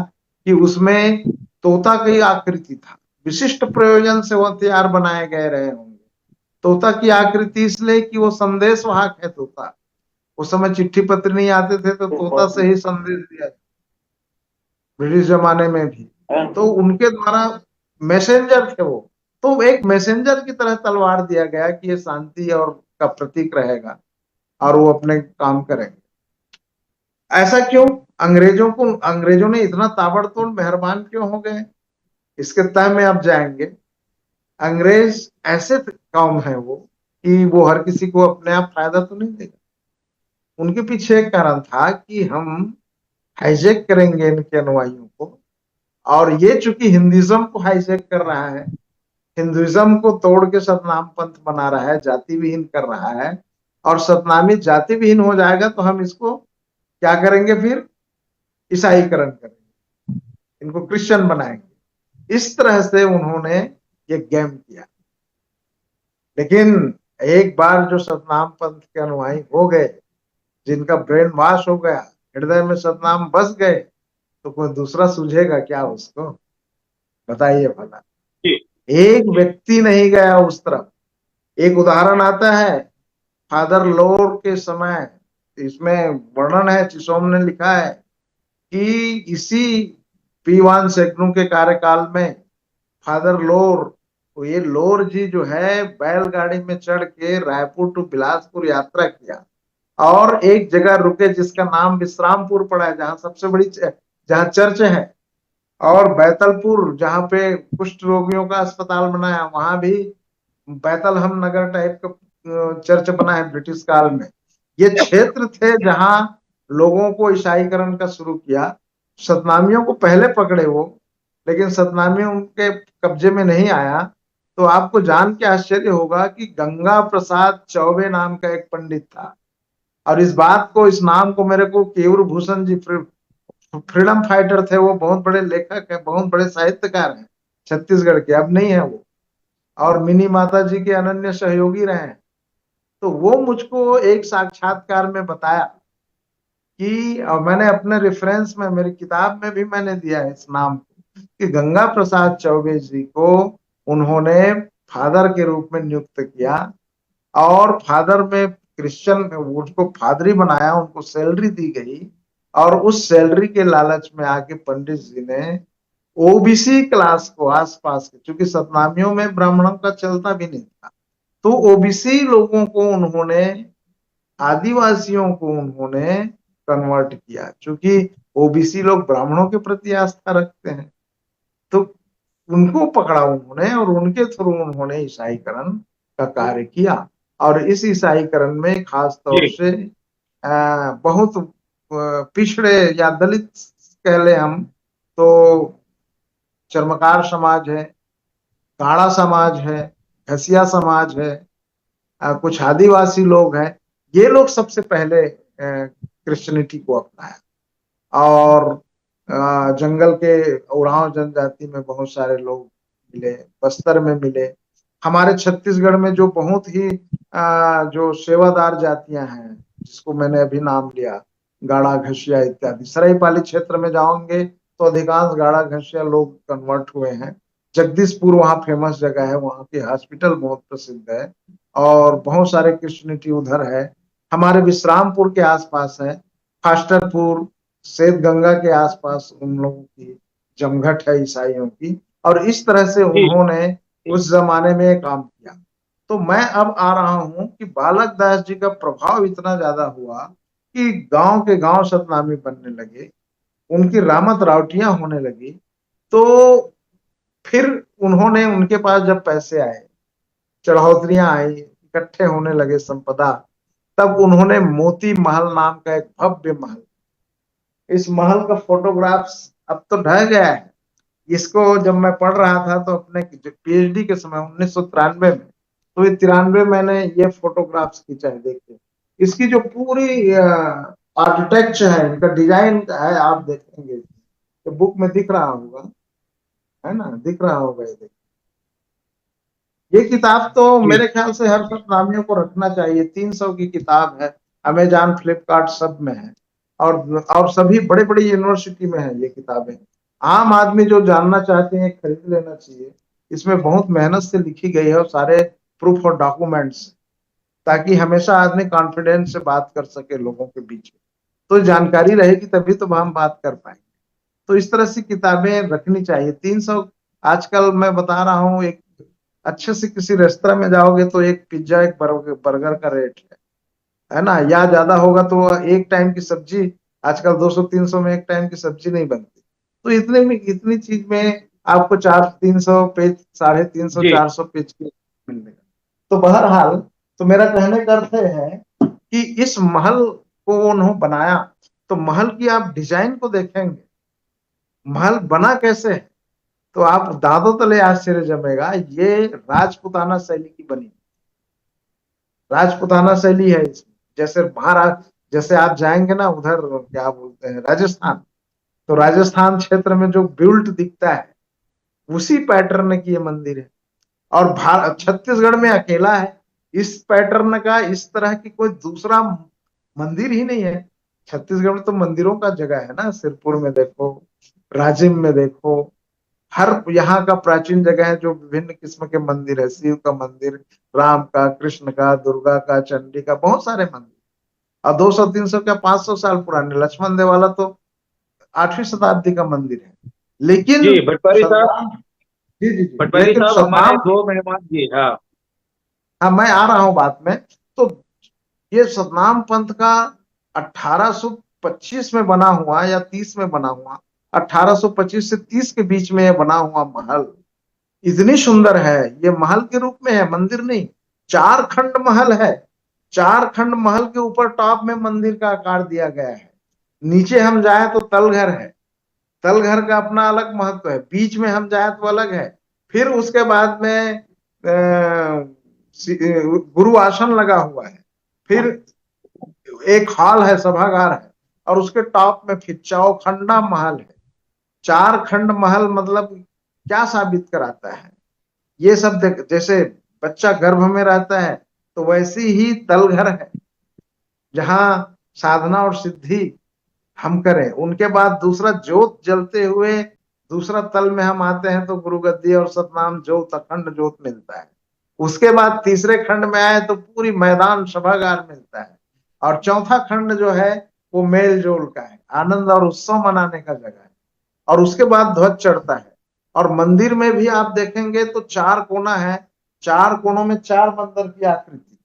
कि उसमें तोता की आकृति था। विशिष्ट प्रयोजन से वह हथियार बनाए गए रहे होंगे। तोता की आकृति इसलिए कि वो संदेश वाहक है तोता। उस समय चिट्ठी पत्र नहीं आते थे, तो तोता से ही संदेश दिया, ब्रिटिश जमाने में भी। तो उनके द्वारा मैसेंजर थे वो। तो एक मैसेंजर की तरह तलवार दिया गया कि ये शांति और का प्रतीक रहेगा और वो अपने काम करेंगे। ऐसा क्यों? अंग्रेजों ने इतना ताबड़तोड़ मेहरबान क्यों हो गए, इसके तय में अब जाएंगे। अंग्रेज ऐसे कौम है वो कि वो हर किसी को अपने आप फायदा तो नहीं देगा। उनके पीछे एक कारण था कि हम हाईजैक करेंगे इनके अनुयायियों को। और ये चूंकि हिंदुइज्म को हाईजैक कर रहा है, हिंदुइज्म को तोड़ के सतनाम पंथ बना रहा है, जाति विहीन कर रहा है, और सतनामी जाति विहीन हो जाएगा तो हम इसको क्या करेंगे, फिर ईसाईकरण करेंगे, इनको क्रिश्चियन बनाएंगे। इस तरह से उन्होंने ये गेम किया। लेकिन एक बार जो सतनाम पंथ के अनुयायी हो गए, जिनका ब्रेन वॉश हो गया, हृदय में सतनाम बस गए, तो कोई दूसरा सूझेगा क्या उसको? बताइए भला। जी एक व्यक्ति नहीं गया उस तरफ। एक उदाहरण आता है फादर लोर के समय, इसमें वर्णन है, चिसोम ने लिखा है कि इसी P1 सेक्टरों के कार्यकाल में फादर लोर, तो ये लोर जी जो है बैलगाड़ी में चढ़ के रायपुर टू बिलासपुर यात्रा किया और एक जगह रुके जिसका नाम विश्रामपुर पड़ा है, जहाँ सबसे बड़ी जहाँ चर्च है, और बैतलपुर जहाँ पे कुष्ठ रोगियों का अस्पताल बनाया, वहां भी बैतलहम नगर टाइप का चर्च बना है ब्रिटिश काल में। ये क्षेत्र थे जहां लोगों को ईसाईकरण का शुरू किया। सतनामियों को पहले पकड़े वो, लेकिन सतनामी उनके कब्जे में नहीं आया। तो आपको जान के आश्चर्य होगा कि गंगा प्रसाद चौबे नाम का एक पंडित था, और इस बात को, इस नाम को मेरे को केयूर भूषण जी, फ्रीडम फाइटर थे वो, बहुत बड़े लेखक है, बहुत बड़े साहित्यकार हैं छत्तीसगढ़ के, अब नहीं है वो, और मिनी माता जी के अनन्य सहयोगी रहे हैं। तो वो मुझको एक साक्षात्कार में बताया कि, और मैंने अपने रेफरेंस में, मेरी किताब में भी मैंने दिया है इस नाम को, कि गंगा प्रसाद चौबे जी को उन्होंने फादर के रूप में नियुक्त किया, और फादर में क्रिश्चियन उसको फादरी बनाया, उनको सैलरी दी गई, और उस सैलरी के लालच में आके पंडित जी ने ओबीसी क्लास को, आसपास के, क्योंकि सतनामियों में ब्राह्मणों का चलता भी नहीं था, तो ओबीसी लोगों को उन्होंने, आदिवासियों को उन्होंने कन्वर्ट किया, क्योंकि ओबीसी लोग ब्राह्मणों के प्रति आस्था रखते हैं। तो उनको पकड़ा उन्होंने, और उनके थ्रू उन्होंने ईसाईकरण का कार्य किया। और इस ईसाईकरण में खास तौर जी से बहुत पिछड़े या दलित कह ले हम, तो चर्मकार समाज है, काड़ा समाज है, घसिया समाज है, कुछ आदिवासी लोग हैं, ये लोग सबसे पहले क्रिश्चियनिटी को अपनाया। और जंगल के उरांव जनजाति में बहुत सारे लोग मिले, बस्तर में मिले, हमारे छत्तीसगढ़ में जो बहुत ही जो सेवादार जातियां हैं, जिसको मैंने अभी नाम लिया, गाड़ा घसिया इत्यादि, सरायपाली क्षेत्र में जाओगे तो अधिकांश गाड़ा घसिया लोग कन्वर्ट हुए हैं। जगदीशपुर वहाँ फेमस जगह है, वहाँ की हॉस्पिटल बहुत प्रसिद्ध है, और बहुत सारे क्रिश्चियनिटी उधर है। हमारे विश्रामपुर के आसपास है, फास्टरपुर, श्वेत गंगा के आसपास उन लोगों की जमघट है ईसाइयों की, और इस तरह से जी उन्होंने उस जमाने में काम किया। तो मैं अब आ रहा हूं कि बालक दास जी का प्रभाव इतना ज्यादा हुआ कि गांव के गांव सतनामी बनने लगे, उनकी रामत रावटियां होने लगी। तो फिर उन्होंने, उनके पास जब पैसे आए, चढ़ौतरियां आई, इकट्ठे होने लगे संपदा, तब उन्होंने मोती महल नाम का एक भव्य महल, इस महल का फोटोग्राफ्स अब तो ढह गया है। इसको जब मैं पढ़ रहा था तो अपने पीएचडी के समय 1993 में, तो ये 93 मैंने ये फोटोग्राफ्स खींचा है, देखिए इसकी जो पूरी आर्किटेक्चर है, इनका डिजाइन है, आप देखेंगे तो बुक में दिख रहा होगा, है ना, दिख रहा होगा ये, देखिए ये किताब तो जी मेरे ख्याल से हर सतनामियों को रखना चाहिए। 300 की किताब है, अमेजॉन फ्लिपकार्ट सब में है, और सभी बड़े बड़े यूनिवर्सिटी में है ये किताबें। आम आदमी जो जानना चाहते हैं खरीद लेना चाहिए। इसमें बहुत मेहनत से लिखी गई है, और सारे प्रूफ और डॉक्यूमेंट्स, ताकि हमेशा आदमी कॉन्फिडेंस से बात कर सके लोगों के बीच में। तो जानकारी रहेगी तभी तो हम बात कर पाएंगे। तो इस तरह से किताबें रखनी चाहिए। 300, आजकल मैं बता रहा हूँ, एक अच्छे से किसी रेस्तरा में जाओगे तो एक पिज्जा, एक बर्गर का रेट है ना, या ज्यादा होगा तो एक टाइम की सब्जी, आजकल 200-300 में एक टाइम की सब्जी नहीं बनती। तो इतने में, इतनी चीज में आपको 400-300 पेज, 350, जी 400 पेज की मिलेगा। तो बहरहाल, तो मेरा कहने का अर्थ है कि इस महल को उन्होंने बनाया, तो महल की आप डिजाइन को देखेंगे, महल बना कैसे है, तो आप दादों तले आश्चर्य जमेगा। ये राजपुताना शैली की बनी, राजपुताना शैली है इसमें। जैसे महाराज, जैसे आप जाएंगे ना उधर, क्या बोलते हैं, राजस्थान, तो राजस्थान क्षेत्र में जो बिल्ट दिखता है, उसी पैटर्न की ये मंदिर है। और भारत, छत्तीसगढ़ में अकेला है इस पैटर्न का, इस तरह की कोई दूसरा मंदिर ही नहीं है। छत्तीसगढ़ में तो मंदिरों का जगह है ना, सिरपुर में देखो, राजिम में देखो, हर यहाँ का प्राचीन जगह है जो विभिन्न किस्म के मंदिर है, शिव का मंदिर, राम का, कृष्ण का, दुर्गा का, चंडी का, बहुत सारे मंदिर, और 200-300 क्या 500 साल पुराने। लक्ष्मण देवाला तो 8वीं शताब्दी का मंदिर है। लेकिन जी भटपारी साहब, सतनाम, जी जी जी, पटवारी लेकिन साहब हमारे सतनाम, दो मेहमान जी, हाँ। हाँ मैं आ रहा हूँ बात में। तो ये सतनाम पंथ का 1825 में बना हुआ या 30 में बना हुआ, 1825 से 30 के बीच में ये बना हुआ महल इतनी सुंदर है। ये महल के रूप में है, मंदिर नहीं। 4 खंड महल है। 4 खंड महल के ऊपर टॉप में मंदिर का आकार दिया गया है। नीचे हम जाए तो तलघर है। तलघर का अपना अलग महत्व है। बीच में हम जाए तो अलग है। फिर उसके बाद में गुरु आसन लगा हुआ है। फिर एक हॉल है, सभागार है। और उसके टॉप में फिर चौखंडा महल है। 4 खंड महल मतलब क्या साबित कराता है? ये सब देख, जैसे बच्चा गर्भ में रहता है तो वैसी ही तलघर है, जहां साधना और सिद्धि हम करें। उनके बाद दूसरा ज्योत जलते हुए दूसरा तल में हम आते हैं तो गुरु गद्दी और सतनाम ज्योत अखंड ज्योत मिलता है। उसके बाद तीसरे खंड में आए तो पूरी मैदान सभागार मिलता है। और चौथा खंड जो है वो मेल जोल का है, आनंद और उत्सव मनाने का जगह है। और उसके बाद ध्वज चढ़ता है। और मंदिर में भी आप देखेंगे तो 4 कोना है। 4 कोनों में 4 बंदर की आकृति।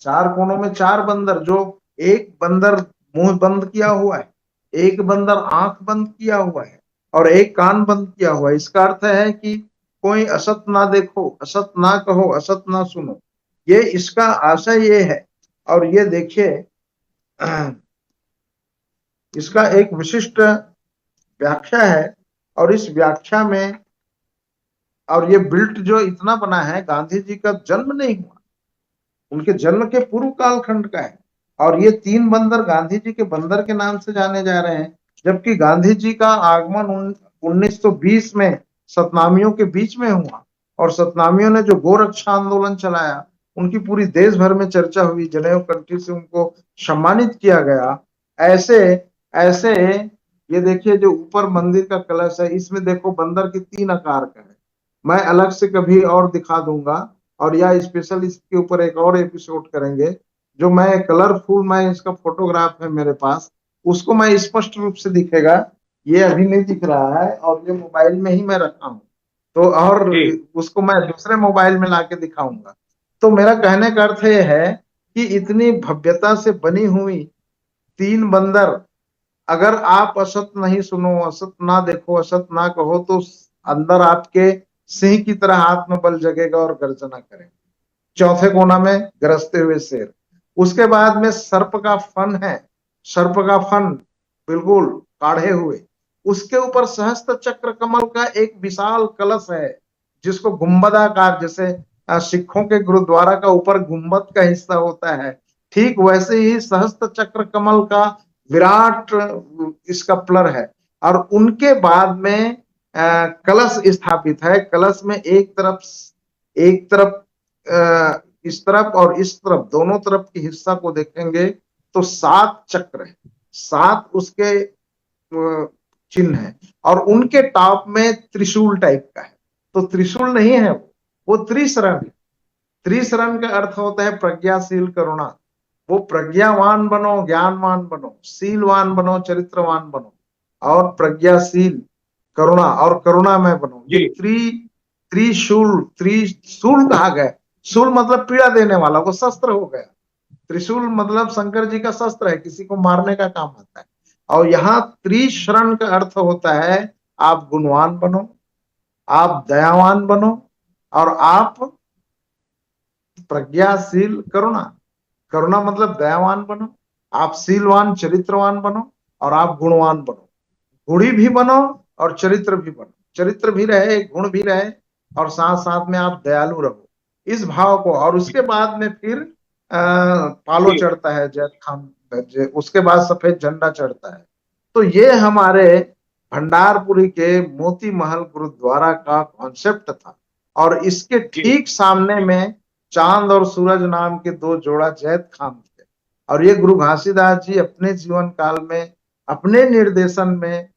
4 कोनों में 4 बंदर, जो एक बंदर मुंह बंद किया हुआ है, एक बंदर आंख बंद किया हुआ है, और एक कान बंद किया हुआ है। इसका अर्थ है कि कोई असत ना देखो, असत ना कहो, असत ना सुनो। ये इसका आशय ये है। और ये देखिए, इसका एक विशिष्ट व्याख्या है। और इस व्याख्या में, और ये बिल्ट जो इतना बना है, गांधी जी का जन्म नहीं हुआ, उनके जन्म के पूर्व कालखंड का है। और ये 3 बंदर गांधी जी के बंदर के नाम से जाने जा रहे हैं। जबकि गांधी जी का आगमन 1920 में सतनामियों के बीच में हुआ। और सतनामियों ने जो गोरक्षा आंदोलन चलाया, उनकी पूरी देश भर में चर्चा हुई। जनेऊ कंट्री से उनको सम्मानित किया गया। ऐसे ऐसे ये देखिए, जो ऊपर मंदिर का कलश है, इसमें देखो बंदर के 3 आकार का है। मैं अलग से कभी और दिखा दूंगा। और या स्पेशल इसके ऊपर एक और एपिसोड करेंगे। जो मैं कलरफुल, मैं इसका फोटोग्राफ है मेरे पास, उसको मैं स्पष्ट रूप से दिखेगा। ये अभी नहीं दिख रहा है, और ये मोबाइल में ही मैं रखा हूँ। तो और जी उसको मैं दूसरे मोबाइल में लाके दिखाऊंगा। तो मेरा कहने का अर्थ ये है कि इतनी भव्यता से बनी हुई 3 बंदर, अगर आप असत नहीं सुनो, असत ना देखो, असत ना कहो, तो अंदर आपके सिंह की तरह आत्मबल जगेगा और गर्जना करेगा। चौथे कोना में गरजते हुए शेर। उसके बाद में सर्प का फन है। सर्प का फन बिल्कुल काढ़े हुए। उसके ऊपर सहस्त्र चक्र कमल का एक विशाल कलश है, जिसको गुंबदाकार, जैसे सिखों के गुरुद्वारा का ऊपर गुंबद का हिस्सा होता है, ठीक वैसे ही सहस्त्र चक्र कमल का विराट इसका प्लर है। और उनके बाद में कलश स्थापित है। कलश में एक तरफ इस तरफ और इस तरफ, दोनों तरफ के हिस्सा को देखेंगे तो 7 चक्र है। 7 उसके चिन्ह है। और उनके टॉप में त्रिशूल टाइप का है। तो त्रिशूल नहीं है, वो त्रिशरण है। त्रिशरण का अर्थ होता है प्रज्ञाशील करुणा। वो प्रज्ञावान बनो, ज्ञानवान बनो, शीलवान बनो, चरित्रवान बनो, और प्रज्ञाशील करुणा और करुणामय बनो। ये जी त्रिशूल, त्रिशूल कहा गया। शूल मतलब पीड़ा देने वाला, वो शस्त्र हो गया। त्रिशूल मतलब शंकर जी का शस्त्र है, किसी को मारने का काम आता है। और यहाँ त्रिशरण का अर्थ होता है आप गुणवान बनो, आप दयावान बनो, और आप प्रज्ञाशील करुणा। करुणा मतलब दयावान बनो, आप शीलवान चरित्रवान बनो, और आप गुणवान बनो। गुणी भी बनो और चरित्र भी बनो। चरित्र भी रहे, गुण भी रहे, और साथ साथ में आप दयालु रहो। इस भाव को, और उसके बाद में फिर पालो जी चढ़ता है, जैद खान। उसके बाद सफेद झंडा चढ़ता है। तो ये हमारे भंडारपुरी के मोती महल गुरुद्वारा का कॉन्सेप्ट था। और इसके जी ठीक सामने में चांद और सूरज नाम के 2 जोड़ा जैद खान थे। और ये गुरु घासीदास जी अपने जीवन काल में, अपने निर्देशन में,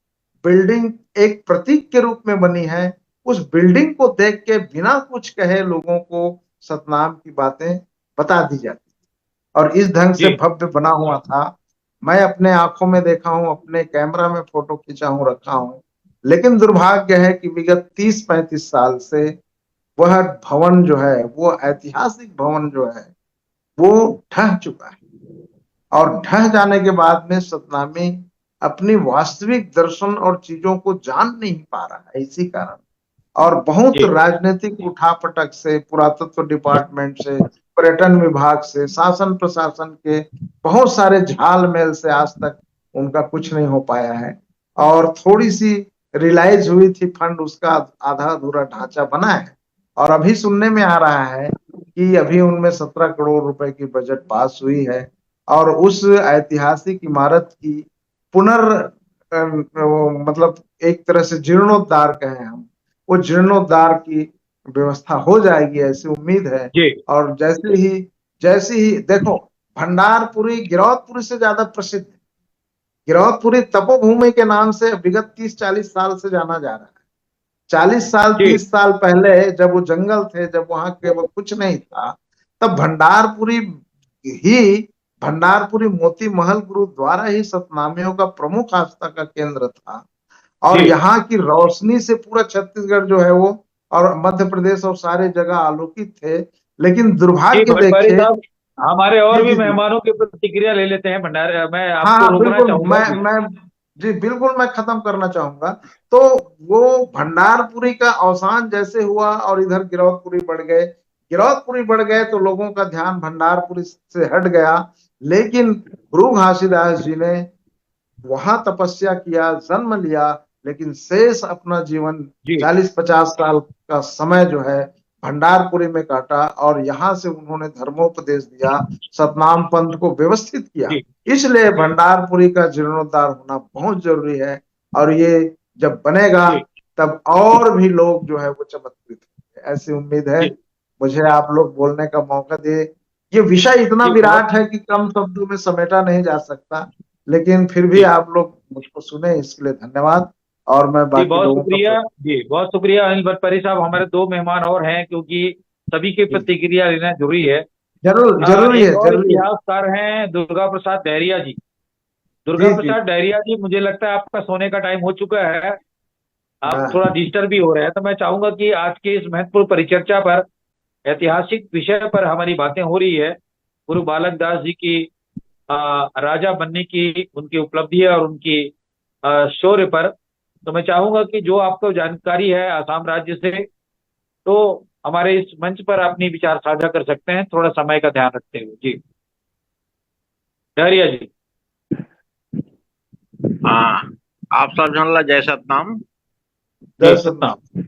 बिल्डिंग एक प्रतीक के रूप में बनी है। उस बिल्डिंग को देख के बिना कुछ कहे लोगों को सतनाम की बातें बता दी जाती। और इस ढंग से जी भव्य बना हुआ था। मैं अपने आंखों में देखा हूं, अपने कैमरा में फोटो खींचा हूं, रखा हूं। लेकिन दुर्भाग्य है कि विगत 30-35 साल से वह भवन जो है, वो ऐतिहासिक भवन जो है, वो ढह चुका है। और ढह जाने के बाद में सतनामी अपनी वास्तविक दर्शन और चीजों को जान नहीं पा रहा है, इसी कारण। और बहुत जी राजनीतिक उठापटक से, पुरातत्व डिपार्टमेंट से, पर्यटन विभाग से, शासन प्रशासन के बहुत सारे झालमेल से आज तक उनका कुछ नहीं हो पाया है। और थोड़ी सी रिलाइज हुई थी फंड, उसका आधा अधूरा ढांचा बना है। और अभी सुनने में आ रहा है कि अभी उनमें 17 करोड़ रुपए की बजट पास हुई है। और उस ऐतिहासिक इमारत की पुनर् मतलब एक तरह से जीर्णोद्धार कहें हम, वो जीर्णोद्धार की व्यवस्था हो जाएगी, ऐसी उम्मीद है। जी और जैसे ही देखो, भंडारपुरी गिरौदपुरी से ज्यादा प्रसिद्ध है। गिरौदपुरी तपोभूमि के नाम से विगत 30-40 साल से जाना जा रहा है। 40 साल, जी 30 साल पहले जब वो जंगल थे, जब वहां के वो कुछ नहीं था, तब ही भंडारपुरी मोती महल गुरुद्वारा ही सतनामियों का प्रमुख आस्था का केंद्र था। और जी यहाँ की रोशनी से पूरा छत्तीसगढ़ जो है वो, और मध्य प्रदेश और सारे जगह आलोकित थे। लेकिन जी दुर्भाग्य भट्टवारी देखिए। साहब, हमारे जी और भी जी जी। मेहमानों की प्रतिक्रिया ले लेते हैं भंडार, मैं हाँ आपको हाँ, रोकना बिल्कुल। चाहूंगा मैं जी। मैं जी बिल्कुल, मैं खत्म करना चाहूंगा। तो वो भंडारपुरी का अवसान जैसे हुआ और इधर गिरौदपुरी बढ़ गए, गिरौदपुरी बढ़ गए तो लोगों का ध्यान भंडारपुरी से हट गया। लेकिन गुरु घासीदास जी ने वहां तपस्या किया, जन्म लिया, लेकिन शेष अपना जीवन जी 40-50 साल का समय जो है भंडारपुरी में काटा। और यहाँ से उन्होंने धर्मोपदेश दिया, सतनाम पंथ को व्यवस्थित किया। जी इसलिए भंडारपुरी का जीर्णोद्धार होना बहुत जरूरी है। और ये जब बनेगा, जी तब और भी लोग जो है वो चमत्कृत होंगे, ऐसी उम्मीद है। जी मुझे आप लोग बोलने का मौका दिए। ये विषय इतना जी बहुत विराट है कि कम शब्दों में समेटा नहीं जा सकता। लेकिन फिर भी जी आप लोग मुझको सुने, इसके लिए धन्यवाद। और मैं जी बाकी बहुत लोगों का शुक्रिया। जी बहुत शुक्रिया अनिल भट्टवारी साहब, हमारे दो मेहमान और हैं, क्योंकि सभी की जी प्रतिक्रिया लेना जरूरी है। जरूर, जरूरी एक है, और जरूरी है। इतिहासकार हैं दुर्गा प्रसाद डहरिया जी। दुर्गा जी जी। प्रसाद डहरिया जी, मुझे लगता है आपका सोने का टाइम हो चुका है, आप हाँ। थोड़ा डिस्टर्ब भी हो रहे हैं, तो मैं चाहूंगा कि आज की इस महत्वपूर्ण परिचर्चा पर, ऐतिहासिक विषय पर हमारी बातें हो रही है, गुरु बालक दास जी की राजा बनने की उनकी उपलब्धि और उनकी शौर्य पर। तो मैं चाहूंगा कि जो आपको जानकारी है आसाम राज्य से, तो हमारे इस मंच पर अपनी विचार साझा कर सकते हैं, थोड़ा समय का ध्यान रखते हुए। जी डहरिया जी। हाँ, आप सब जानला जय सतनाम। जी जय सतनाम। सतनाम।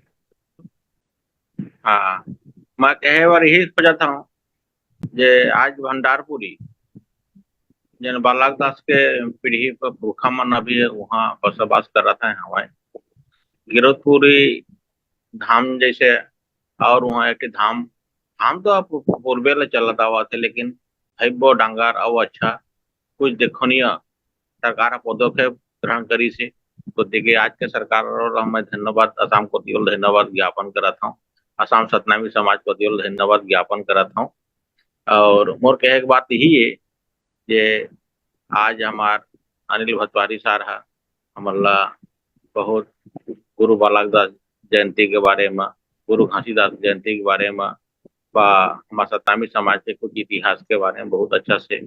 हाँ, मैं कहे बार यही खोजता हूँ जे आज भंडारपुरी जन बालक दास के पीढ़ी पर भूखा मन अभी वहाँ बसवास कर रहा था हमारे गिरधपुरी धाम जैसे। और वहाँ एक धाम धाम तो आप पूर्वे ले चलता हुआ थे, लेकिन हइबो डांगार और अच्छा कुछ देखनीय सरकार पदक्षेप ग्रहण करी से। तो देखिए आज के सरकार और मैं धन्यवाद असम को दियो धन्यवाद ज्ञापन करता हूँ। असम सतनामी समाज को दियो धन्यवाद ज्ञापन करता हूँ। और मोर कहे के बात यही है जे आज हमार अनिल भतवारी सार है हमला बहुत गुरु बालक दास जयंती के बारे में, गुरु घासीदास जयंती के बारे में, हमारे सतनामी समाज के कुछ इतिहास के बारे में बहुत अच्छा से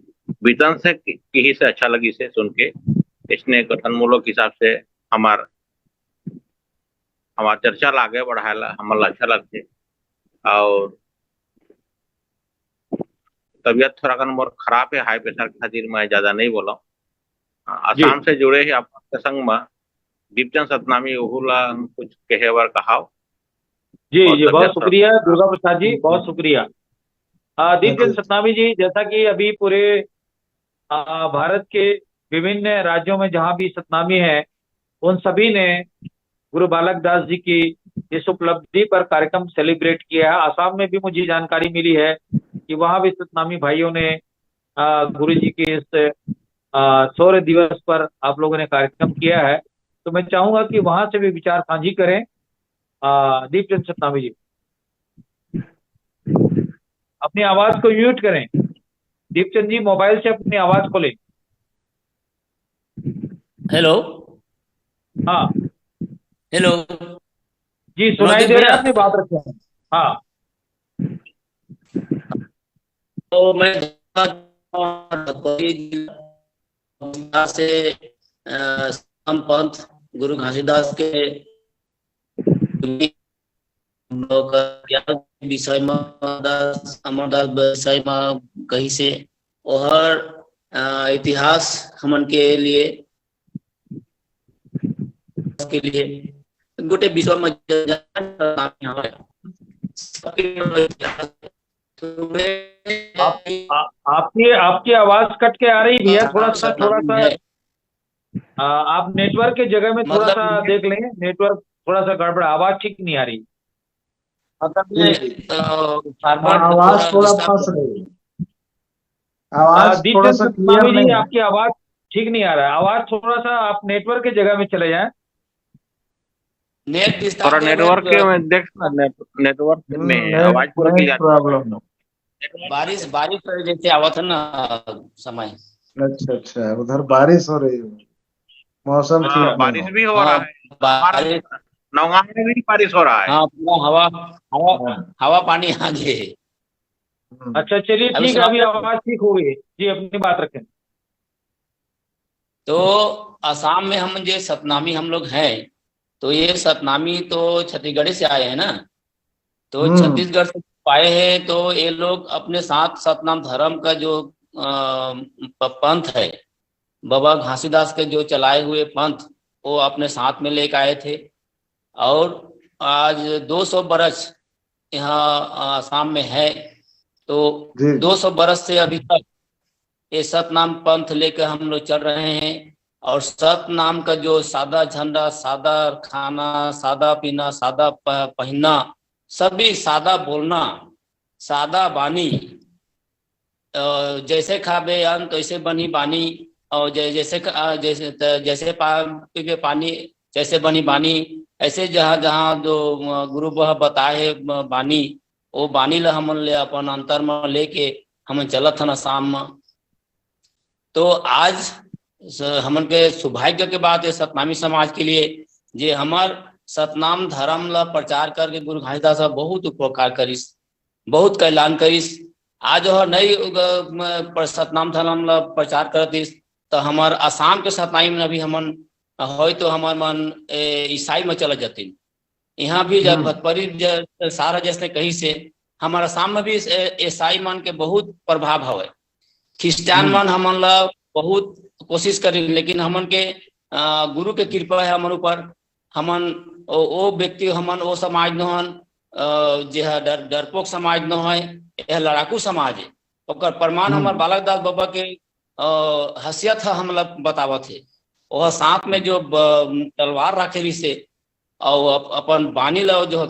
बीतन से की से अच्छा लगी से सुन के। इसने गठन मूलक हिसाब से हमार हमार चर्चा ला आगे बढ़ाला हमारा अच्छा लगते। और तबीयत थोड़ा कन मोर खराब है, हाई प्रेशर खातिर मैं ज्यादा नहीं बोला। जी आसाम से जुड़े ही आपके संग में दीपचंद सतनामी ओहुला कुछ कहे बार कहा। जी और जी बहुत तबीयत थोड़ा शुक्रिया खराब। दुर्गा प्रसाद जी, बहुत शुक्रिया। जी दीपचंद सतनामी जी, जैसा कि अभी पूरे भारत के विभिन्न राज्यों में जहां भी सतनामी है, उन सभी ने गुरु बालक दास जी की इस उपलब्धि पर कार्यक्रम सेलिब्रेट किया है। आसाम में भी मुझे जानकारी मिली है कि वहां भी सतनामी भाइयों ने गुरु जी के इस शौर्य दिवस पर आप लोगों ने कार्यक्रम किया है। तो मैं चाहूंगा कि वहां से भी विचार साझी करें। दीपचंद सतनामी जी, अपनी आवाज को म्यूट करें। दीपचंद जी, मोबाइल से अपनी आवाज खोलें। हेलो। हाँ हेलो। जी, सुनाई नवदीप दे रहा भैया। है, अपनी बात रखें। हाँ तो मैं जिला से संत पंथ गुरु घासीदास के विषय में अमरदास विषय में कही से और इतिहास हमन के लिए गोटे विश्व में आप आपकी आपकी आवाज कट के आ रही भी है, थोड़ा सतनाम सा। है। आप नेटवर्क की जगह में थोड़ा सा मतलब देख लें, नेटवर्क थोड़ा सा गड़बड़, आवाज ठीक नहीं आ रही। मतलब जी ये जी। हाँ, फार्वर्ड आवाज थोड़ा थोड़ा फंस डिस्टर्ब। रही है। आवाज थोड़ा दीपचंद सा क्लियर सतनामी जी, नहीं है। आपकी आवाज ठीक नहीं आ रहा है। आवाज थोड़ा सा आप नेटवर्क की जगह में चले जाएं। नेट थोड़ा डिस्टर्ब तो नेटवर्क के में देख नेटवर्क में आवाज पूरा नेट क्लियर। प्रॉब्लम है। बारिश बारिश जैसे आवत है ना समय। अच्छा अच्छा, उधर बारिश हो रही है, मौसम ठीक हाँ, नहीं बारिश है। भी हो हाँ रहा है। हमारा बारिश। नौगांव में भी बारिश हो रहा है। हाँ पूरा हवा हवा हाँ। हवा पानी आगे है। अच्छा चलिए, अभी ठीक है, सुना अभी दे रहे हो? आवाज ठीक हो गई है जी, अपनी बात रखें। तो असम में हम जो सतनामी हम लोग हैं, तो ये सतनामी तो छत्तीसगढ़ से आए हैं ना। तो हम्म। छत्तीसगढ़ से आए हैं तो ये लोग अपने साथ सतनाम धर्म का जो पंथ है, बाबा घासीदास के जो चलाए हुए पंथ, वो अपने साथ में लेकर आए थे। और आज 200 बरस यहाँ आसाम में है। तो जी जी। 200 बरस से अभी तक ये सतनाम पंथ लेकर हम लोग चल रहे हैं। और सतनाम का जो सादा झंडा, सादा खाना, सादा पीना, सादा पहनना, सभी सादा बोलना, सादा बानी, जैसे खाबे अन्न तैसे बनी बानी। और जैसे पीबे पानी जैसे बनी बानी। ऐसे जहाँ जहाँ जो गुरु वह बताए है बानी, वो बानी ला हमन ले अपन अंतर में लेके हमन चलत हन शाम में। तो आज हमन के सौभाग्य के बात है सतनामी समाज के लिए, जे हमार सतनाम धर्म ला प्रचार करके गुरु घासीदास बहुत उपकार करिस, बहुत कैलान करिस। आज वह नई सतनाम धर्म ला प्रचार करतिस, तो हमार आसाम के सतनामी में भी हमन हो तो हमार मन ईसाई में चला जाते। यहाँ भी जब भतपरी सारा जैसे कहीं से हमारा आसाम में भी ईसाई मन के बहुत प्रभाव है। क्रिस्टियन मन हमन ला बहुत कोशिश करी, लेकिन हमन के गुरु के कृपा है हमन ऊपर। हमन वो व्यक्ति हमन वो समाज न हन जे डरपोक समाज न है, यह लड़ाकू समाज है। ओकर प्रमाण हमार बालक दास बाबा के हसियत है हम लोग बतावत है। वह साथ में जो तलवार रखे रही से और अपन बानी लो जो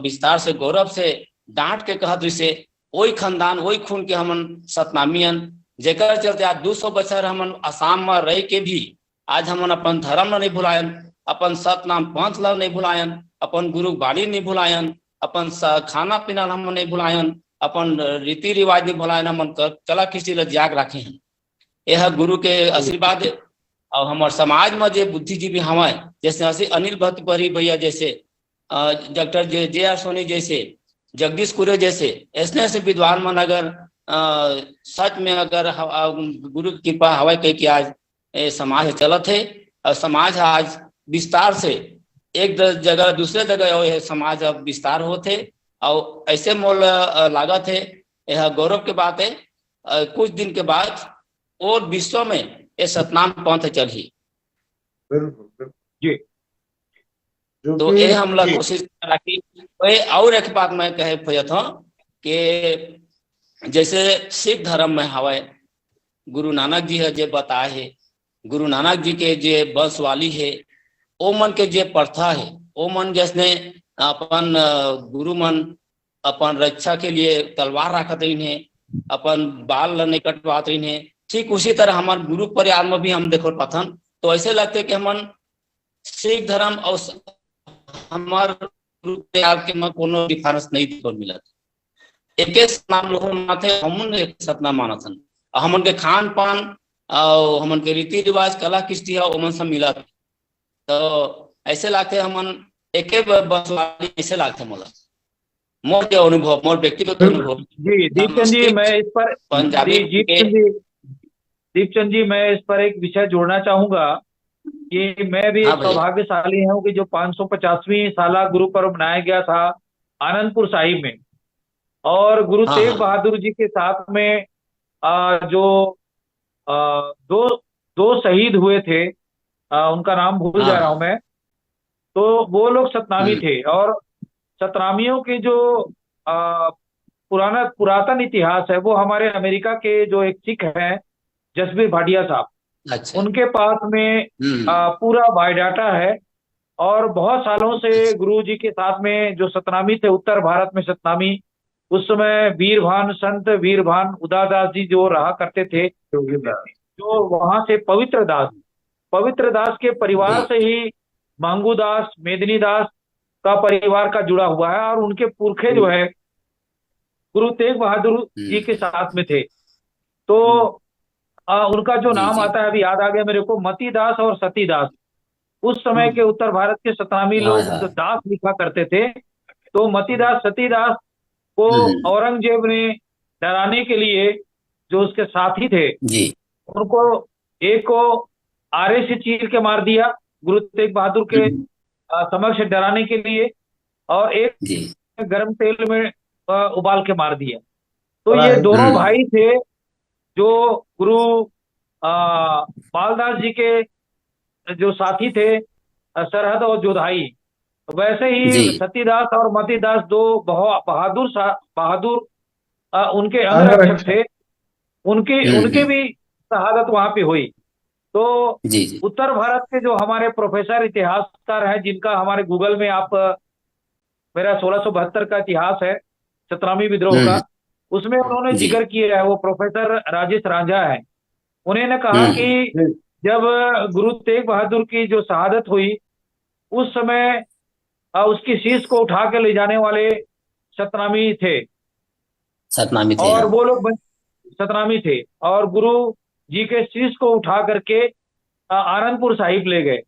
विस्तार से गौरव से डांट के कहत रही से, वही खानदान वही खून के हमन सतनामियन, जेकर चलते आज 200 बछर हमन आसाम में रह के भी आज हमन अपन धर्म नहीं भुलायन, अपन सतनाम पंथ ला नहीं भुलायन, अपन गुरु बाणी नहीं भुलायन, अपन खाना पीना हम नहीं भुलायन, अपन रीति रिवाज नहीं भुलायन, हमन कला कृष्टि ला जाग रखे हैं। यह गुरु के आशीर्वाद है। और हमारे समाज में जो बुद्धिजीवी हमारे जैसे अनिल भट्टपरी भैया जैसे, डॉक्टर जे आर सोनी जैसे, जगदीश कुरे जैसे, ऐसे विद्वान मन अगर सच में अगर गुरु की कृपा हवा कह कि आज समाज चलत है। और समाज आज विस्तार से एक जगह दूसरे जगह समाज अब विस्तार होते और ऐसे मोल लागत है। यह गौरव की बात है। कुछ दिन के बाद और विश्व में ये सतनाम पंथ चली। बिल्कुल जी। तो ये हम लोग कोशिश रखी। और एक बात मैं कहे खोजत हूँ कि जैसे सिख धर्म में हवा गुरु नानक जी है जे बताए है, गुरु नानक जी के जे वंशवाली है, ओ मन के जे प्रथा है, ओ मन जैसे अपन गुरु मन अपन रक्षा के लिए तलवार रखत रही, अपन बाल नहीं कटवाते रही। ठीक उसी तरह हमारे गुरु परिवार में भी हम देखो पथन, तो ऐसे लगते कि हमन सिख धर्म और हमारे गुरु परिवार के में कोनो डिफरेंस नहीं देखो मिलत। एक सतनाम लोग माथे हमन एक सतनाम मानथन। हमन के खान पान और हमन के रीति रिवाज कला कृष्टि है ओमन सब मिलत। तो ऐसे लागते हमन एके बंसवाड़ी ऐसे लागते मोला, मोर के अनुभव, मोर व्यक्तिगत अनुभव। जी दीपचंद जी, मैं इस पर पंजाबी के दीपचंद जी मैं इस पर एक विषय जोड़ना चाहूंगा कि मैं भी हाँ एक भैया। सौभाग्यशाली हूँ कि जो 550वीं साला गुरु पर्व मनाया गया था आनंदपुर साहिब में, और गुरु हाँ तेग हाँ बहादुर जी के साथ में जो दो दो शहीद हुए थे, उनका नाम भूल हाँ जा रहा हूं हाँ। मैं। तो वो लोग सतनामी हम्म। थे, और सतनामियों के जो आ, पुरातन इतिहास है वो हमारे अमेरिका के जो एक सिख हैं, जसबीर भाटिया साहब, अच्छा। उनके पास में पूरा बायोडाटा है। और बहुत सालों से अच्छा। गुरु जी के साथ में जो सतनामी थे उत्तर भारत में सतनामी, उस समय वीरभान संत वीरभान उदादास जी जो रहा करते थे, जो वहां से पवित्र दास के परिवार जी से ही मांगू दास मेदिनी दास का परिवार का जुड़ा हुआ है, और उनके पुरखे जो है गुरु तेग बहादुर जी के साथ में थे। तो उनका जो जी नाम जी। आता है अभी याद आ गया मेरे को, मती दास और सती दास। उस समय के उत्तर भारत के सतनामी हाँ लोग हाँ। दास लिखा करते थे। तो मतीदास सतीदास को हम्म। औरंगजेब ने डराने के लिए, जो उसके साथी थे, जी उनको एक को आरे से चीर के मार दिया गुरु तेग बहादुर के समक्ष डराने के लिए, और एक जी। गर्म तेल में उबाल के मार दिया। तो ये दोनों भाई थे जो गुरु बालदास जी के जो साथी थे, सरहद और जोधाई। वैसे ही जी। सतीदास और मतीदास दो बहादुर उनके अंगरक्षक अंगरक्षक। थे। उनकी उनकी हम्म। भी शहादत वहां पे हुई। तो जी जी। उत्तर भारत के जो हमारे प्रोफेसर इतिहासकार हैं, जिनका हमारे गूगल में आप मेरा 1672 का इतिहास है सतनामी विद्रोह का, हम्म। उसमें उन्होंने जी। जिक्र किया है, वो प्रोफेसर राजेश रांझा है। उन्होंने कहा कि हम्म। जब गुरु तेग बहादुर की जो शहादत हुई, उस समय उसकी शीश को उठा के ले जाने वाले सतनामी थे, सतनामी थे और हाँ। वो लोग सतनामी थे, और गुरु जी के शीश को उठा करके आनंदपुर साहिब ले गए।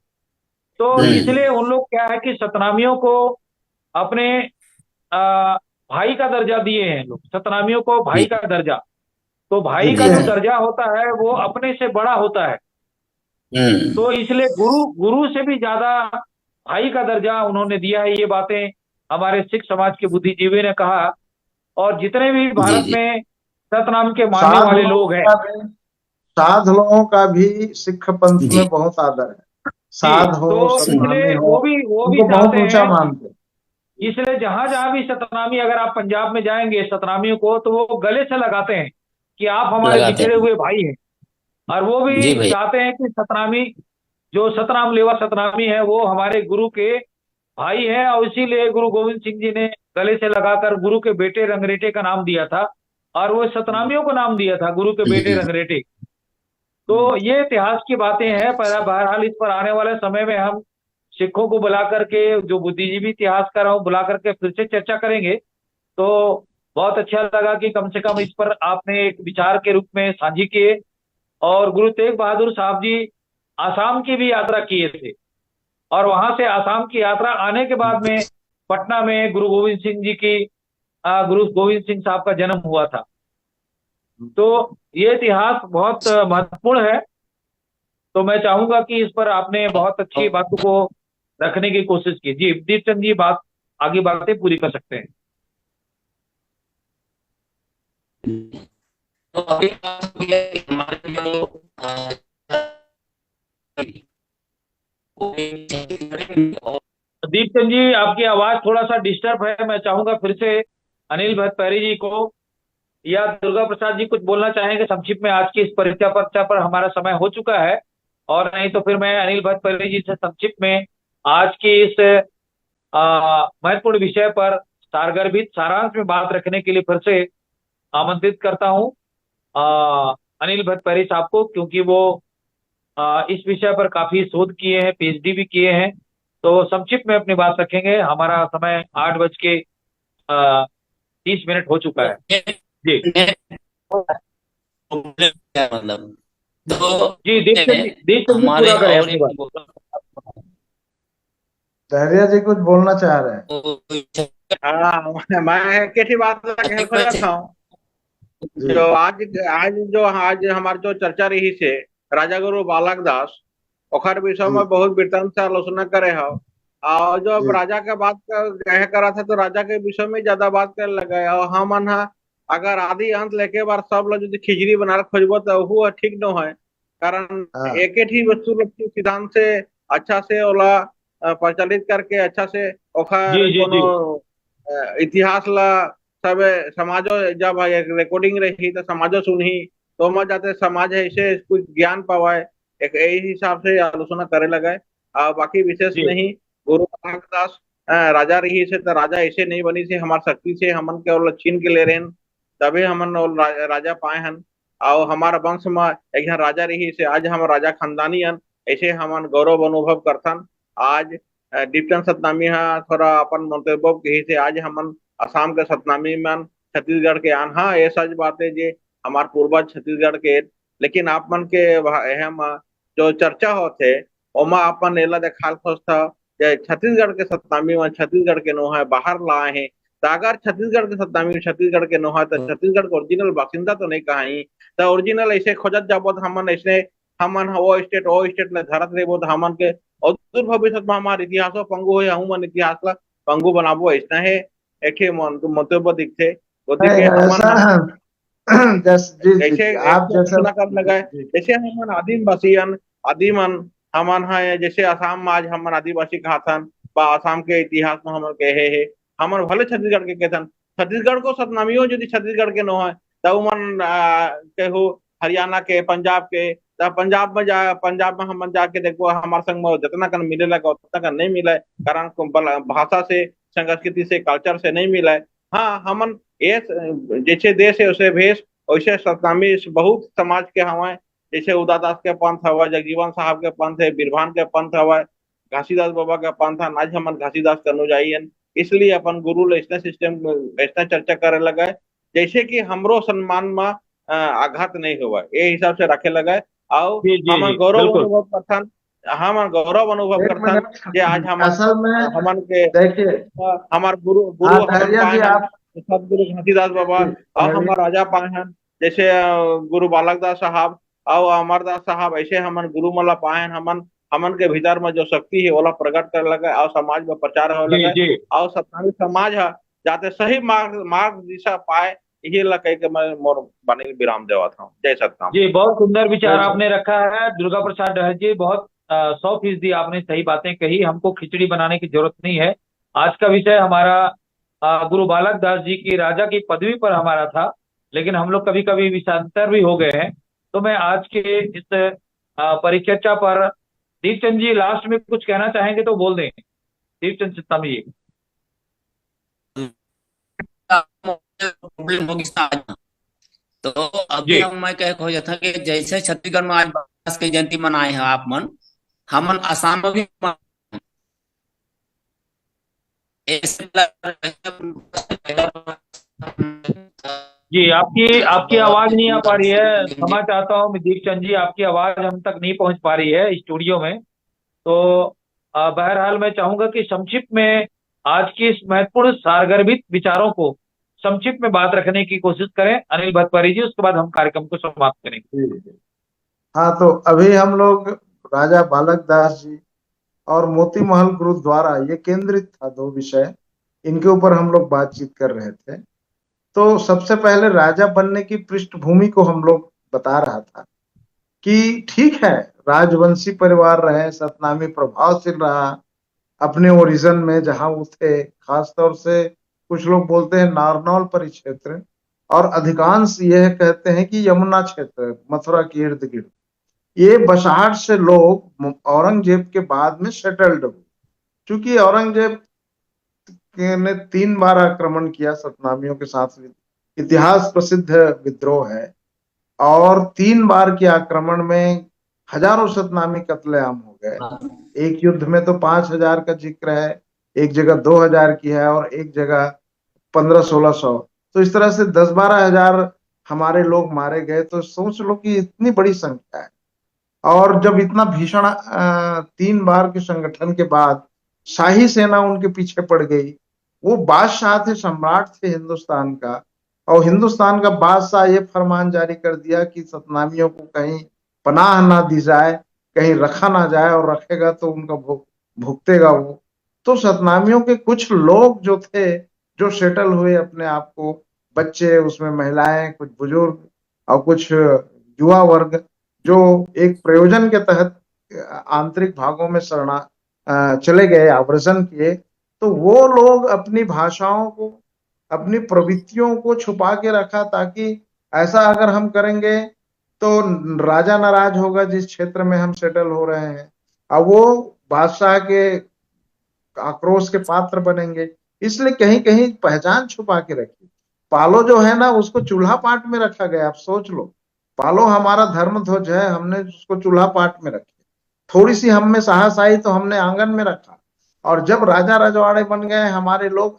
तो हम्म। इसलिए उन लोग क्या है कि सतनामियों को अपने आ, भाई का दर्जा दिए हैं लोग, सतनामियों को भाई जी का दर्जा। तो भाई का जी जो जी। दर्जा होता है वो अपने से बड़ा होता है। हम्म। तो इसलिए गुरु गुरु से भी ज्यादा भाई का दर्जा उन्होंने दिया है। ये बातें हमारे सिख समाज के बुद्धिजीवी ने कहा। और जितने भी जी भारत जी। में सतनाम के मानने साध वाले लोगों लोग हैं, का भी साध लोगों का भी सिख पंथ में जी बहुत आदर है। जी, साध तो हो सतनामी इसलिए हो, वो भी उनको बहुत चाहते ऊंचा हैं। मानते हैं। इसलिए जहां जहां भी सतनामी, अगर आप पंजाब में जाएंगे सतनामियों को, तो वो गले से लगाते हैं कि आप हमारे लगाते बिछड़े हैं। हुए भाई हैं। और वो जी भी भैया। चाहते हैं कि सतनामी, जो सतनाम लेवा सतनामी है, वो हमारे गुरु के भाई है। और इसीलिए गुरु गोविंद सिंह जी ने गले से लगाकर गुरु के बेटे रंगरेटे का नाम दिया था, और वो सतनामियों को नाम दिया था गुरु के बेटे हम्म। रंगरेटे। तो ये इतिहास की बातें हैं, पर बहरहाल इस पर आने वाले समय में हम सिखों को बुला करके, जो बुद्धिजीवी इतिहासकार हैं, बुला करके फिर से चर्चा करेंगे। तो बहुत अच्छा लगा कि कम से कम इस पर आपने एक विचार के रूप में साझी किए। और गुरु तेग बहादुर साहब जी आसाम की भी यात्रा किए थे, और वहां से आसाम की यात्रा आने के बाद में पटना में गुरु गोविंद सिंह जी की गुरु गोविंद सिंह साहब का जन्म हुआ था। तो ये इतिहास बहुत महत्वपूर्ण है। तो मैं चाहूंगा कि इस पर आपने बहुत अच्छी बातों को रखने की कोशिश की। जी दीपचंद जी, बात आगे बातें पूरी कर सकते हैं। तो अभी बात हो गया कि हमारे जो और दीपचंद जी, आपकी आवाज थोड़ा सा डिस्टर्ब है। मैं चाहूंगा फिर से अनिल भट्टपैरी जी को या दुर्गा प्रसाद जी कुछ बोलना चाहेंगे संक्षिप्त में। आज की इस परिचय पर्चा पर हमारा समय हो चुका है, और नहीं तो फिर मैं अनिल भट्टपैरी जी से संक्षिप्त में आज की इस महत्वपूर्ण विषय पर सारगर्भित सारांश में बात रखने के लिए फिर से आमंत्रित करता हूँ अनिल भट्टपैरी साहब को, क्योंकि वो इस विषय पर काफी शोध किए हैं, पीएचडी भी किए हैं। तो संक्षिप्त में अपनी बात रखेंगे। हमारा समय 8 बज के 30 मिनट हो चुका है। जी मतलब तो जी दीपचंद जी हमारे पूरा करें और अपनी बात। धैर्य जी कुछ बोलना चाह रहे हैं। हाँ, मैं एक ही बात कह खोजा था जी जो आज हमार जो चर्चा रही से राजा गुरु बालक दास ओखर विषय जी में बहुत वृत्तांत से आलोचना करे हो। और जो अब जी राजा के बात कह करा था तो राजा के विषय में ज्यादा बात कर लगे और हम अगर आदि अंत लेके बार सब लोग यदि खिचड़ी बना खोजबो तो वो ठीक न है। कारण हाँ एक ही वस्तु के सिद्धांत से अच्छा से ओला प्रचलित करके अच्छा से जी ओखर जी कोनो जी इतिहास ला सब समाजो जब एक रिकॉर्डिंग रही तो समाजो सुनही तो मैं जाते समाज है इसे कुछ ज्ञान पावाए एक यही हिसाब से आलोचना करे लगा बाकी विशेष जी नहीं। गुरु नानकदास राजा रही से तो राजा ऐसे नहीं बनी से हमार शक्ति से हमन के और छीन के ले रहे तभी हमन और राजा पाए हन। और हमारा वंश में एक यहाँ राजा रही से आज हम राजा खानदानी हन ऐसे हमन गौरव अनुभव करथन। आज डिप्टन सतनामी हा थोड़ा अपन मंतव्य कही से आज हमन असम के सतनामी मन छत्तीसगढ़ के आन हाँ ये सच बात है जे हमार पूर्वज छत्तीसगढ़ के लेकिन आप मन के हम जो चर्चा होते ओमा अपन एला देखाल खोज था जे छत्तीसगढ़ के सतनामी में छत्तीसगढ़ के नो है बाहर लाए हैं तो अगर छत्तीसगढ़ के सतनामी में छत्तीसगढ़ के नो है तो छत्तीसगढ़ का ओरिजिनल बासिंदा तो नहीं कहा ही तो ओरिजिनल ऐसे खोजत जाबो तो हमन ऐसे हमन वो स्टेट ले धरत रेबो तो हमन के अदूर भविष्य में हमारे इतिहासो पंगु है हम इतिहास ला पंगु बनाबो ऐसा है एक ही मंतव्य दिखते नहीं गतिके हमन ऐसा जी जी ऐसे जी आप ऐसे जैसा घोषणा कर जी लगा जी जैसे हमन आदिम आदिमन हमन है जैसे असम में आज हमन आदिवासी कहाथन बा असम के इतिहास में हमन कहे है हमन भले छत्तीसगढ़ के कहथन छत्तीसगढ़ को सतनामियों यदि छत्तीसगढ़ के न है तो मन केहू हरियाणा के पंजाब के पंजाब में हम जाके देखो हमारे संग में जितना कन मिले लगा उतना कन नहीं मिला है कारण भाषा से संस्कृति से कल्चर से नहीं मिला है। हाँ हमन ये जैसे देश है उसे भेष वैसे सतनामी बहुत समाज के हवा जैसे उदादास के पंथ हवा जगजीवन साहब के पंथ है बिरभान के पंथ हवा घासीदास बाबा का पंथ है आज हमन घासीदास करनो जाइए इसलिए अपन गुरु ऐसा सिस्टम ऐसा चर्चा करे लगा है जैसे कि हमरो सम्मान में आघात नहीं हुआ ये हिसाब से रखे लगा है और जी जी हमन जी गौरव बिल्कुल। अनुभव करथन हमन गौरव अनुभव एक करथन जे आज मिनट हमन असल में हमन के देखिए। हमार गुरु हाँ गुरु हमन धैर्य पाए जी हन आप सतगुरु घासीदास बाबा और धैर्य हमार राजा पाए हन जैसे गुरु बालक दास साहब और अमरदास साहब ऐसे हमन गुरु मला पाए हन हमन हमन के भीतर में जो शक्ति है ओला प्रकट कर लगा और समाज में प्रचार हो जी लगा जी और सत्तावी समाज है जाते सही मार्ग दिशा पाए यही ला कह के मैं मोर बानी विराम देवा था जय सतनाम। जी बहुत सुंदर विचार जैसे आपने रखा है दुर्गा प्रसाद डहर जी। बहुत 100% आपने सही बातें कही। हमको खिचड़ी बनाने की जरूरत नहीं है। आज का विषय हमारा गुरु बालक दास जी की राजा की पदवी पर हमारा था, लेकिन हम लोग कभी कभी विषयांतर भी हो गए हैं। तो मैं आज के इस परिचर्चा पर दीपचंद जी लास्ट में कुछ कहना चाहेंगे तो बोल दें। दीपचंद चित्तम जी। प्रॉब्लम होगी आज। तो अभी जी हम मैं कह खोजा था कि जैसे छत्तीसगढ़ में आज बालक की जयंती मनाए हैं आप मन हमन आसाम में भी ऐसे जी आपकी आपकी आवाज नहीं आ पा रही है। क्षमा चाहता हूँ मैं दीपचंद जी, आपकी आवाज हम तक नहीं पहुंच पा रही है स्टूडियो में। तो बहरहाल मैं चाहूंगा कि संक्षिप्त में आज की इस महत्वपूर्ण सारगर्भित विचारों को संक्षिप्त में बात रखने की कोशिश करें अनिल भतपरी जी, उसके बाद हम कार्यक्रम को समाप्त करेंगे। जी जी। हाँ तो अभी हम लोग राजा बालक दास जी और मोती महल गुरुद्वारा ये केंद्रित था, दो विषय इनके ऊपर हम लोग बातचीत कर रहे थे। तो सबसे पहले राजा बनने की पृष्ठभूमि को हम लोग बता रहा था कि ठीक है राजवंशी परिवार रहे, सतनामी प्रभावशील रहा अपने ओरिजिन में जहां वो थे, खासतौर से कुछ लोग बोलते हैं नारनौल परिक्षेत्र और अधिकांश यह कहते हैं कि यमुना क्षेत्र मथुरा के इर्द गिर्द ये बसाहट से लोग औरंगजेब के बाद में सेटल्ड हुए। क्योंकि औरंगजेब ने 3 बार आक्रमण किया सतनामियों के साथ, इतिहास प्रसिद्ध विद्रोह है, और 3 बार के आक्रमण में हजारों सतनामी कत्लेआम हो गए। एक युद्ध में तो 5,000 का जिक्र है, एक जगह 2,000 की है और एक जगह 1500-1600। तो इस तरह से 10-12 हजार हमारे लोग मारे गए। तो सोच लो कि इतनी बड़ी संख्या है। और जब इतना भीषण 3 बार के संगठन के बाद शाही सेना उनके पीछे पड़ गई। वो बादशाह थे, सम्राट थे हिंदुस्तान का, और हिंदुस्तान का बादशाह ये फरमान जारी कर दिया कि सतनामियों को कहीं पनाह ना दी जाए, कहीं रखा ना जाए, और रखेगा तो उनका भुगतेगा वो। तो सतनामियों के कुछ लोग जो थे, जो सेटल हुए अपने आप को, बच्चे, उसमें महिलाएं, कुछ बुजुर्ग और कुछ युवा वर्ग, जो एक प्रयोजन के तहत आंतरिक भागों में चले गए, आवर्जन किए, तो वो लोग अपनी भाषाओं को, अपनी प्रवृत्तियों को छुपा के रखा, ताकि ऐसा अगर हम करेंगे तो राजा नाराज होगा जिस क्षेत्र में हम सेटल हो रहे हैं, अब वो बादशाह के आक्रोश के पात्र बनेंगे। इसलिए कहीं कहीं पहचान छुपा के रखी। पालो जो है ना, उसको चूल्हा पाट में रखा गया। आप सोच लो, पालो हमारा धर्म ध्वज है, हमने उसको चूल्हा पाट में रखा। थोड़ी सी हम में साहस आई तो हमने आंगन में रखा, और जब राजा रजवाड़े बन गए, हमारे लोग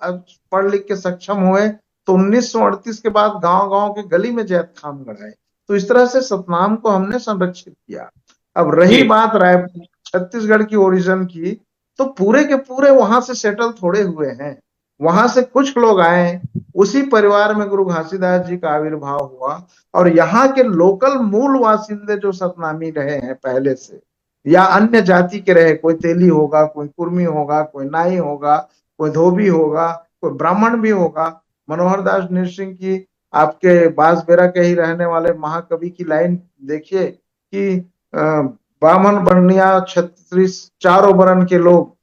पढ़ लिख के सक्षम हुए, तो 1938 के बाद गांव गांव के गली में जैत खाम गढ़ाए। तो इस तरह से सतनाम को हमने संरक्षित किया। अब रही जी बात रायपुर छत्तीसगढ़ की ओरिजिन की, तो पूरे के पूरे वहां से सेटल थोड़े हुए हैं, वहां से कुछ लोग आए, उसी परिवार में गुरु घासीदास जी का आविर्भाव हुआ, और यहाँ के लोकल मूल वासिंदे जो सतनामी रहे हैं पहले से, या अन्य जाति के रहे, कोई तेली होगा, कोई कुर्मी होगा, कोई नाई होगा, कोई धोबी होगा, कोई ब्राह्मण भी होगा। मनोहर दास नरसिंह की, आपके बांसबेरा के ही रहने वाले महाकवि की लाइन देखिए कि ब्राह्मण बनिया क्षत्रिय चारों वर्ण के लोग,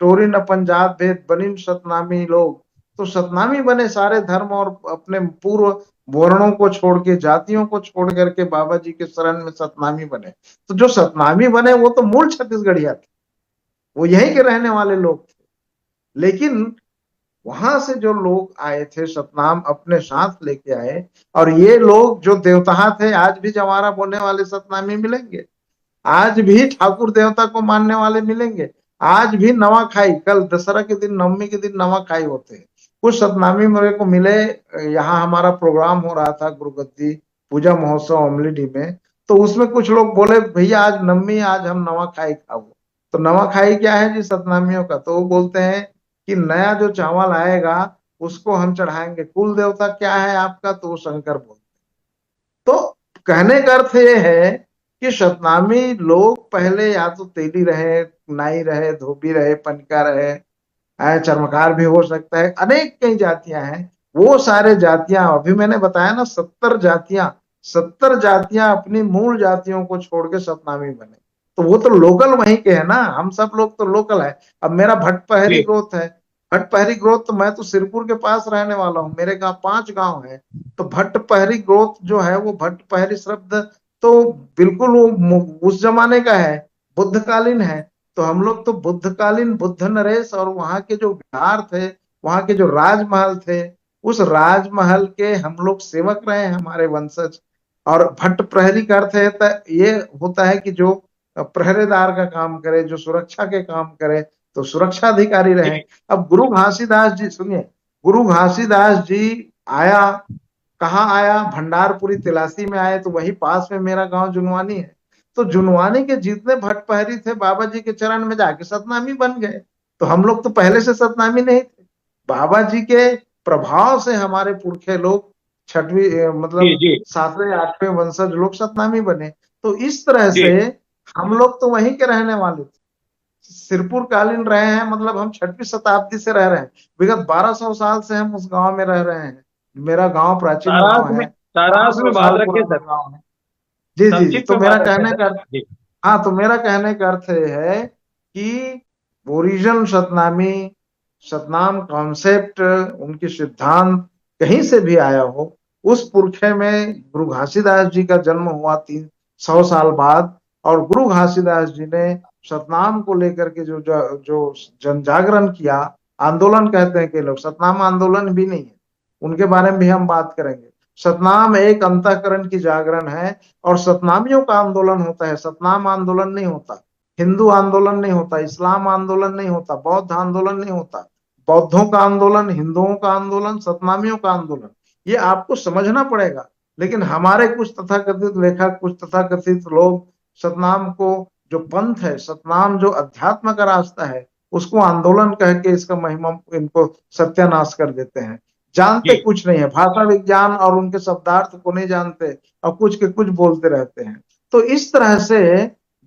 टोरिन अपन जात भेद बनिन सतनामी लोग। तो सतनामी बने सारे धर्म और अपने पूर्व वर्णों को छोड़ के, जातियों को छोड़ करके बाबा जी के शरण में सतनामी बने। तो जो सतनामी बने वो तो मूल छत्तीसगढ़िया थे, वो यहीं के रहने वाले लोग थे। लेकिन वहां से जो लोग आए थे, सतनाम अपने साथ लेके आए, और ये लोग जो देवता थे, आज भी जवारा बोलने वाले सतनामी मिलेंगे, आज भी ठाकुर देवता को मानने वाले मिलेंगे, आज भी नवाखाई, कल दशहरा के दिन, नवमी के दिन नवाखाई होते हैं। कुछ सतनामी मेरे को मिले, यहाँ हमारा प्रोग्राम हो रहा था गुरुगद्दी पूजा महोत्सव अमलीडी में, तो उसमें कुछ लोग बोले भैया आज नवमी, आज हम नवाखाई खाओ। तो नवाखाई क्या है जी सतनामियों का? तो वो बोलते हैं कि नया जो चावल आएगा उसको हम चढ़ाएंगे। कुल देवता क्या है आपका? तो वो शंकर बोलते। तो कहने का अर्थ ये है कि सतनामी लोग पहले या तो तेली रहे, नाई रहे, धोबी रहे, पनका रहे, चर्मकार भी हो सकता है, अनेक कई जातियां हैं। वो सारे जातियां, अभी मैंने बताया ना 70 जातियां, 70 जातियां अपनी मूल जातियों को छोड़ के सतनामी बने। तो वो तो लोकल वहीं के है ना, हम सब लोग तो लोकल है। अब मेरा भट्टपहरी जी ग्रोथ है, भट्टपहरी ग्रोथ, तो मैं तो सिरपुर के पास रहने वाला हूँ, मेरे गांव 5 गांव है। तो भट्टपहरी ग्रोथ जो है, वो भट्टपहरी शब्द तो बिल्कुल वो उस जमाने का है, बुद्धकालीन है। तो हम लोग तो बुद्धकालीन बुद्ध नरेश, और वहां के जो विहार थे, वहां के जो राजमहल थे, उस राजमहल के हम लोग सेवक रहे हैं, हमारे वंशज। और भट्ट प्रहरी का अर्थ है ये होता है कि जो पहरेदार का काम करे, जो सुरक्षा के काम करे, तो सुरक्षा अधिकारी रहे। जी अब गुरु घासीदास जी, सुनिए, गुरु घासीदास जी आया, कहाँ आया? भंडारपुरी तिलासी में आए, तो वही पास में मेरा गांव जुनवानी है। तो जुनवानी के जितने भट्टपहरी थे, बाबा जी के चरण में जाके सतनामी बन गए। तो हम लोग तो पहले से सतनामी नहीं थे, बाबा जी के प्रभाव से हमारे पुरखे लोग छठवीं जी मतलब जी 7वें 8वें वंशज लोग सतनामी बने। तो इस तरह जी से हम लोग तो वहीं के रहने वाले थे, सिरपुर कालीन रहे हैं, मतलब हम 6वीं शताब्दी से रह रहे हैं। विगत 1200 साल से हम उस गांव में रह रहे हैं। मेरा गांव प्राचीन गांव है, बारह सारांश सौ में बात साल रखिए पुराना सर, गांव है। जी जी जी। संक्षिप्त तो में मेरा बात रखिए कहने सर। का, जी हाँ, तो मेरा कहने का अर्थ ये है कि ओरिजिन सतनामी, सतनाम कॉन्सेप्ट, उनकी सिद्धांत कहीं से भी आया हो, उस पुरखे में गुरु घासीदास जी का जन्म हुआ 300 साल बाद। और गुरु घासीदास जी ने सतनाम को लेकर के जो जन जागरण किया, आंदोलन कहते हैं कि लोग, सतनाम आंदोलन भी नहीं है, उनके बारे में भी हम बात करेंगे। सतनाम एक अंतःकरण की जागरण है, और सतनामियों का आंदोलन होता है, सतनाम आंदोलन नहीं होता, हिंदू आंदोलन नहीं होता, इस्लाम आंदोलन नहीं होता, बौद्ध आंदोलन नहीं होता। बौद्धों का आंदोलन, हिंदुओं का आंदोलन, सतनामियों का आंदोलन, ये आपको समझना पड़ेगा। लेकिन हमारे कुछ तथाकथित लेखक, कुछ तथाकथित लोग सतनाम को, जो पंथ है, सतनाम जो अध्यात्म का रास्ता है, उसको आंदोलन कह के इसका महिमा, इनको सत्यानाश कर देते हैं। जानते जी कुछ नहीं है, भाषा विज्ञान और उनके शब्दार्थ को नहीं जानते और कुछ के कुछ बोलते रहते हैं। तो इस तरह से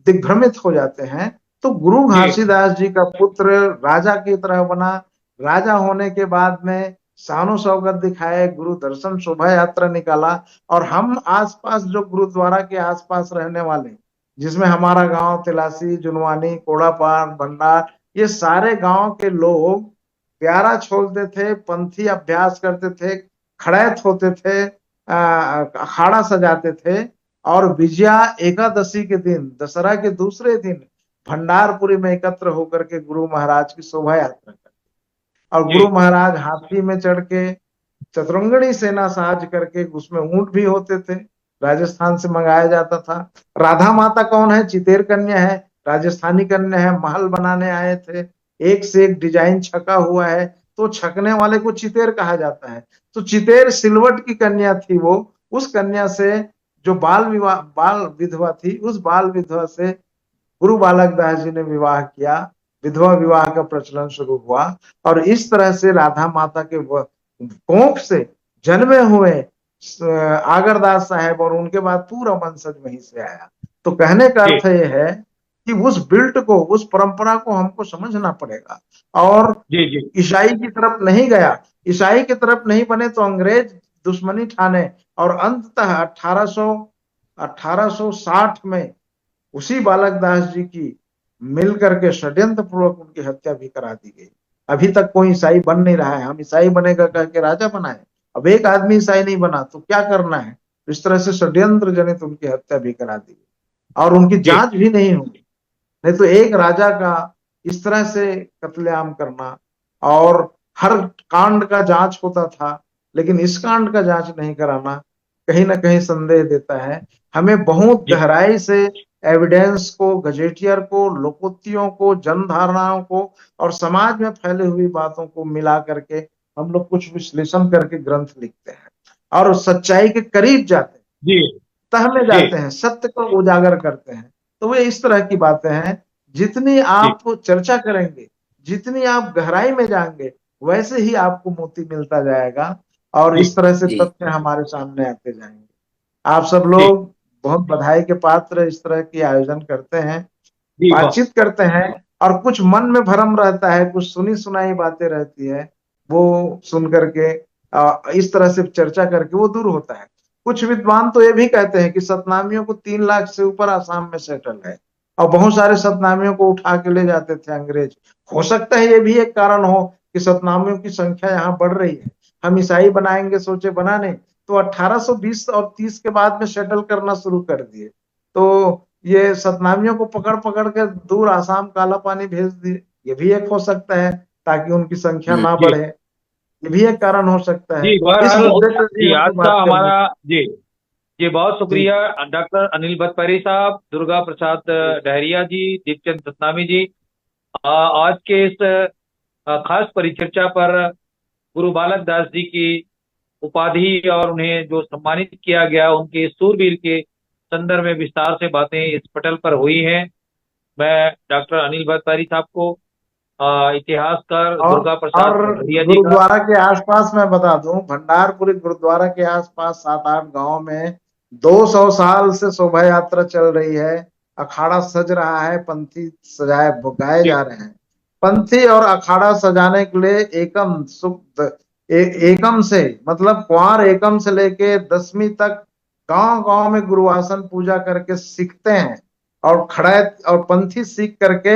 दिग्भ्रमित हो जाते हैं। तो गुरु जी घासीदास जी का पुत्र राजा की तरह बना, राजा होने के बाद में शानो शौकत दिखाए, गुरु दर्शन शोभा यात्रा निकाला, और हम आसपास जो गुरुद्वारा के आसपास रहने वाले, जिसमें हमारा गांव तिलासी, जुनवानी, कोड़ापार, भंडार, ये सारे गांव के लोग प्यारा छोड़ते थे, पंथी अभ्यास करते थे, खड़ैत होते थे, अखाड़ा सजाते थे, और विजया एकादशी के दिन, दशहरा के दूसरे दिन भंडारपुरी में एकत्र होकर के गुरु महाराज की शोभा यात्रा करते, और जी गुरु महाराज हाथी में चढ़ के चतुरंगणी सेना साज करके, उसमें ऊंट भी होते थे, राजस्थान से मंगाया जाता था। राधा माता कौन है? चितेर कन्या है, राजस्थानी कन्या है, महल बनाने आए थे, एक से एक डिजाइन छका हुआ है, तो छकने वाले को चितेर कहा जाता है। तो चितेर सिलवट की कन्या थी वो। उस कन्या से जो बाल विधवा थी, उस बाल विधवा से गुरु बालक दास जी ने विवाह किया, विधवा विवाह का प्रचलन शुरू हुआ, और इस तरह से राधा माता के कोख से जन्मे हुए आगरदास साहब और उनके बाद पूरा वंशज वहीं से आया। तो कहने का जी अर्थ यह है कि उस बिल्ट को, उस परंपरा को हमको समझना पड़ेगा, और जी जी ईसाई की तरफ नहीं गया, ईसाई की तरफ नहीं बने तो अंग्रेज दुश्मनी ठाने, और अंततः 1860 में उसी बालक दास जी की मिल करके षड्यंत्र पूर्वक उनकी हत्या भी करा दी गई। अभी तक कोई ईसाई बन नहीं रहा है। हम ईसाई बनेगा कह के राजा बनाए, अब एक आदमी ईसाई नहीं बना तो क्या करना है? इस तरह से षड्यंत्र जनित उनकी हत्या भी करा दी गई, और उनकी जी जांच भी नहीं हुई। नहीं तो एक राजा का इस तरह से कत्लेआम करना, और हर कांड का जांच होता था, लेकिन इस कांड का जांच नहीं कराना कहीं ना कहीं संदेह देता है। हमें बहुत जी गहराई से एविडेंस को, गजेटियर को, लोकोक्तियों को, जनधारणाओं को और समाज में फैली हुई बातों को मिला करके हम लोग कुछ विश्लेषण करके ग्रंथ लिखते हैं, और सच्चाई के करीब जाते हैं, जी तह में जी जाते हैं, सत्य को उजागर करते हैं। तो वे इस तरह की बातें हैं, जितनी जी आप चर्चा करेंगे, जितनी आप गहराई में जाएंगे, वैसे ही आपको मोती मिलता जाएगा, और जी इस तरह से जी तथ्य हमारे सामने आते जाएंगे। आप सब जी लोग बहुत बधाई के पात्र, इस तरह की आयोजन करते हैं, जी बातचीत करते हैं, और कुछ मन में भ्रम रहता है, कुछ सुनी सुनाई बातें रहती है, वो सुन करके इस तरह से चर्चा करके वो दूर होता है। कुछ विद्वान तो ये भी कहते हैं कि सतनामियों को 3 लाख से ऊपर आसाम में सेटल है, और बहुत सारे सतनामियों को उठा के ले जाते थे अंग्रेज। हो सकता है ये भी एक कारण हो कि सतनामियों की संख्या यहाँ बढ़ रही है। हम ईसाई बनाएंगे सोचे, बनाने तो 1820 और 30 के बाद में सेटल करना शुरू कर दिए। तो ये सतनामियों को पकड़ पकड़ के दूर आसाम काला पानी भेज दिए, ये भी एक हो सकता है, ताकि उनकी संख्या ना जी बढ़े। ये भी एक कारण हो सकता है। जी इस बहरहाल मुद्दे पर भी जी आज हमको का बात करनी। हमारा जी जी बहुत जी शुक्रिया डॉक्टर अनिल भतपरी साहब, दुर्गा प्रसाद डहरिया जी, दीपचंद सतनामी जी। आज के इस खास परिचर्चा पर गुरु बालक दास जी की उपाधि और उन्हें जो सम्मानित किया गया, उनके सूरवीर के संदर्भ में विस्तार से बातें इस पटल पर हुई हैं। मैं डॉक्टर अनिल भतपरी साहब को, इतिहासकार और दुर्गा प्रसाद और डहरिया जी का। गुरुद्वारा के आसपास मैं बता दूं, भंडारपुरी गुरुद्वारा के आसपास 7-8 गांव में 200 साल से शोभा यात्रा चल रही है, अखाड़ा सज रहा है, पंथी सजाए गाए जी जा रहे हैं। पंथी और अखाड़ा सजाने के लिए एकम एकम से, मतलब कुंवर एकम से लेके 10वीं तक गांव गांव में गुरुआसन पूजा करके सीखते हैं, और खड़ा और पंथी सीख करके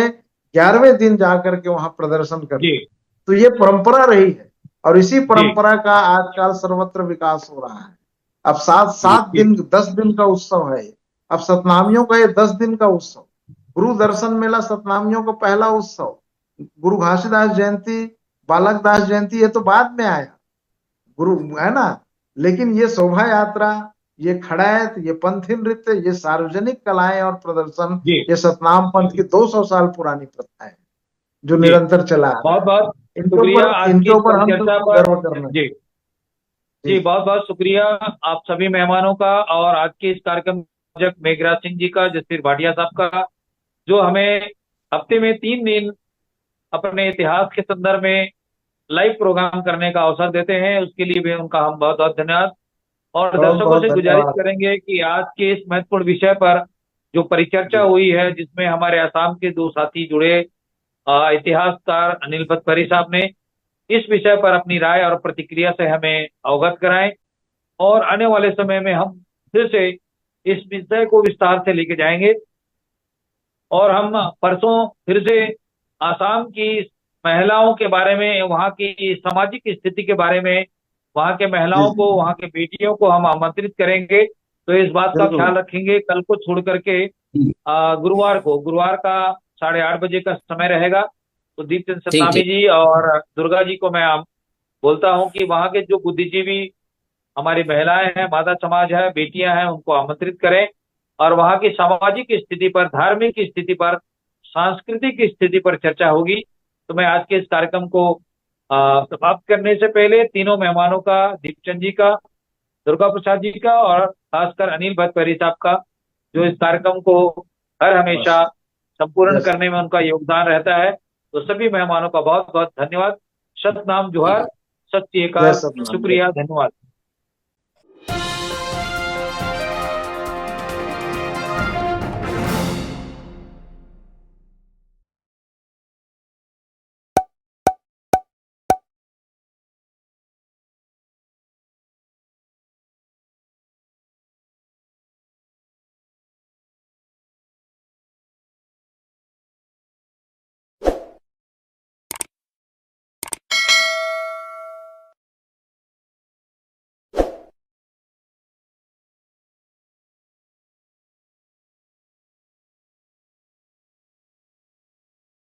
11वें दिन जाकर के वहां प्रदर्शन जी करते हैं। तो ये परंपरा रही है, और इसी जी परंपरा का आजकल सर्वत्र विकास हो रहा है। अब सात जी सात दिन 10 दिन का उत्सव है। अब सतनामियों का ये 10 दिन का उत्सव, गुरु दर्शन मेला सतनामियों का पहला उत्सव, गुरु घासीदास जयंती, बालक दास जयंती ये तो बाद में आया, गुरु है ना। लेकिन ये शोभा यात्रा, ये खड़ायत, ये पंथी नृत्य, ये सार्वजनिक कलाएं और प्रदर्शन, जी ये सतनाम पंथ की 200 साल पुरानी प्रथा है, जो जी निरंतर चला आ रहा बहुत है। बहुत इनके शुक्रिया ऊपर आज की इनके इस ऊपर हम परिचर्चा सबको पर। गर्व करना जी चाहिए। जी, बहुत बहुत शुक्रिया आप सभी मेहमानों का, और आज के इस कार्यक्रम आयोजक मेघराज सिंह जी का, जसवीर भाटिया साहब का, जो हमें हफ्ते में 3 दिन अपने इतिहास के संदर्भ में लाइव प्रोग्राम करने का अवसर देते हैं, उसके लिए भी उनका हम बहुत बहुत धन्यवाद। और बहुत दर्शकों बहुत से गुजारिश धन्यवाद। करेंगे कि आज के इस महत्वपूर्ण विषय पर जो परिचर्चा जी हुई है, जिसमें हमारे असम के 2 साथी जुड़े, इतिहासकार अनिल भतपरी साहब ने इस विषय पर अपनी राय और प्रतिक्रिया से हमें अवगत कराएं, और आने वाले समय में हम फिर से इस विषय को विस्तार से लेके जाएंगे, और हम परसों फिर से आसाम की महिलाओं के बारे में, वहाँ की सामाजिक स्थिति के बारे में, वहाँ के जी महिलाओं जी, को, वहाँ के बेटियों को हम आमंत्रित करेंगे। तो इस बात का बिल्कुल। ख्याल रखेंगे, कल को छोड़ करके गुरुवार का 8:30 बजे का समय रहेगा। तो दीपचंद ठीक सतनामी ठीक। जी और दुर्गा जी को मैं बोलता हूँ कि वहाँ के जो बुद्धिजीवी हमारी महिलाएं हैं, माता समाज है, बेटियां हैं, उनको आमंत्रित करें, और वहाँ की सामाजिक स्थिति पर, धार्मिक स्थिति पर, सांस्कृतिक स्थिति पर चर्चा होगी। तो मैं आज के इस कार्यक्रम को समाप्त करने से पहले तीनों मेहमानों का, दीपचंद जी का, दुर्गा प्रसाद जी का, और खासकर अनिल भतपरी साहब का, जो इस कार्यक्रम को हर बस। हमेशा संपूर्ण जय करने में उनका योगदान रहता है, तो सभी मेहमानों का बहुत बहुत धन्यवाद। सतनाम जय जोहार, सत श्री जय अकाल, सतनाम। शुक्रिया, धन्यवाद।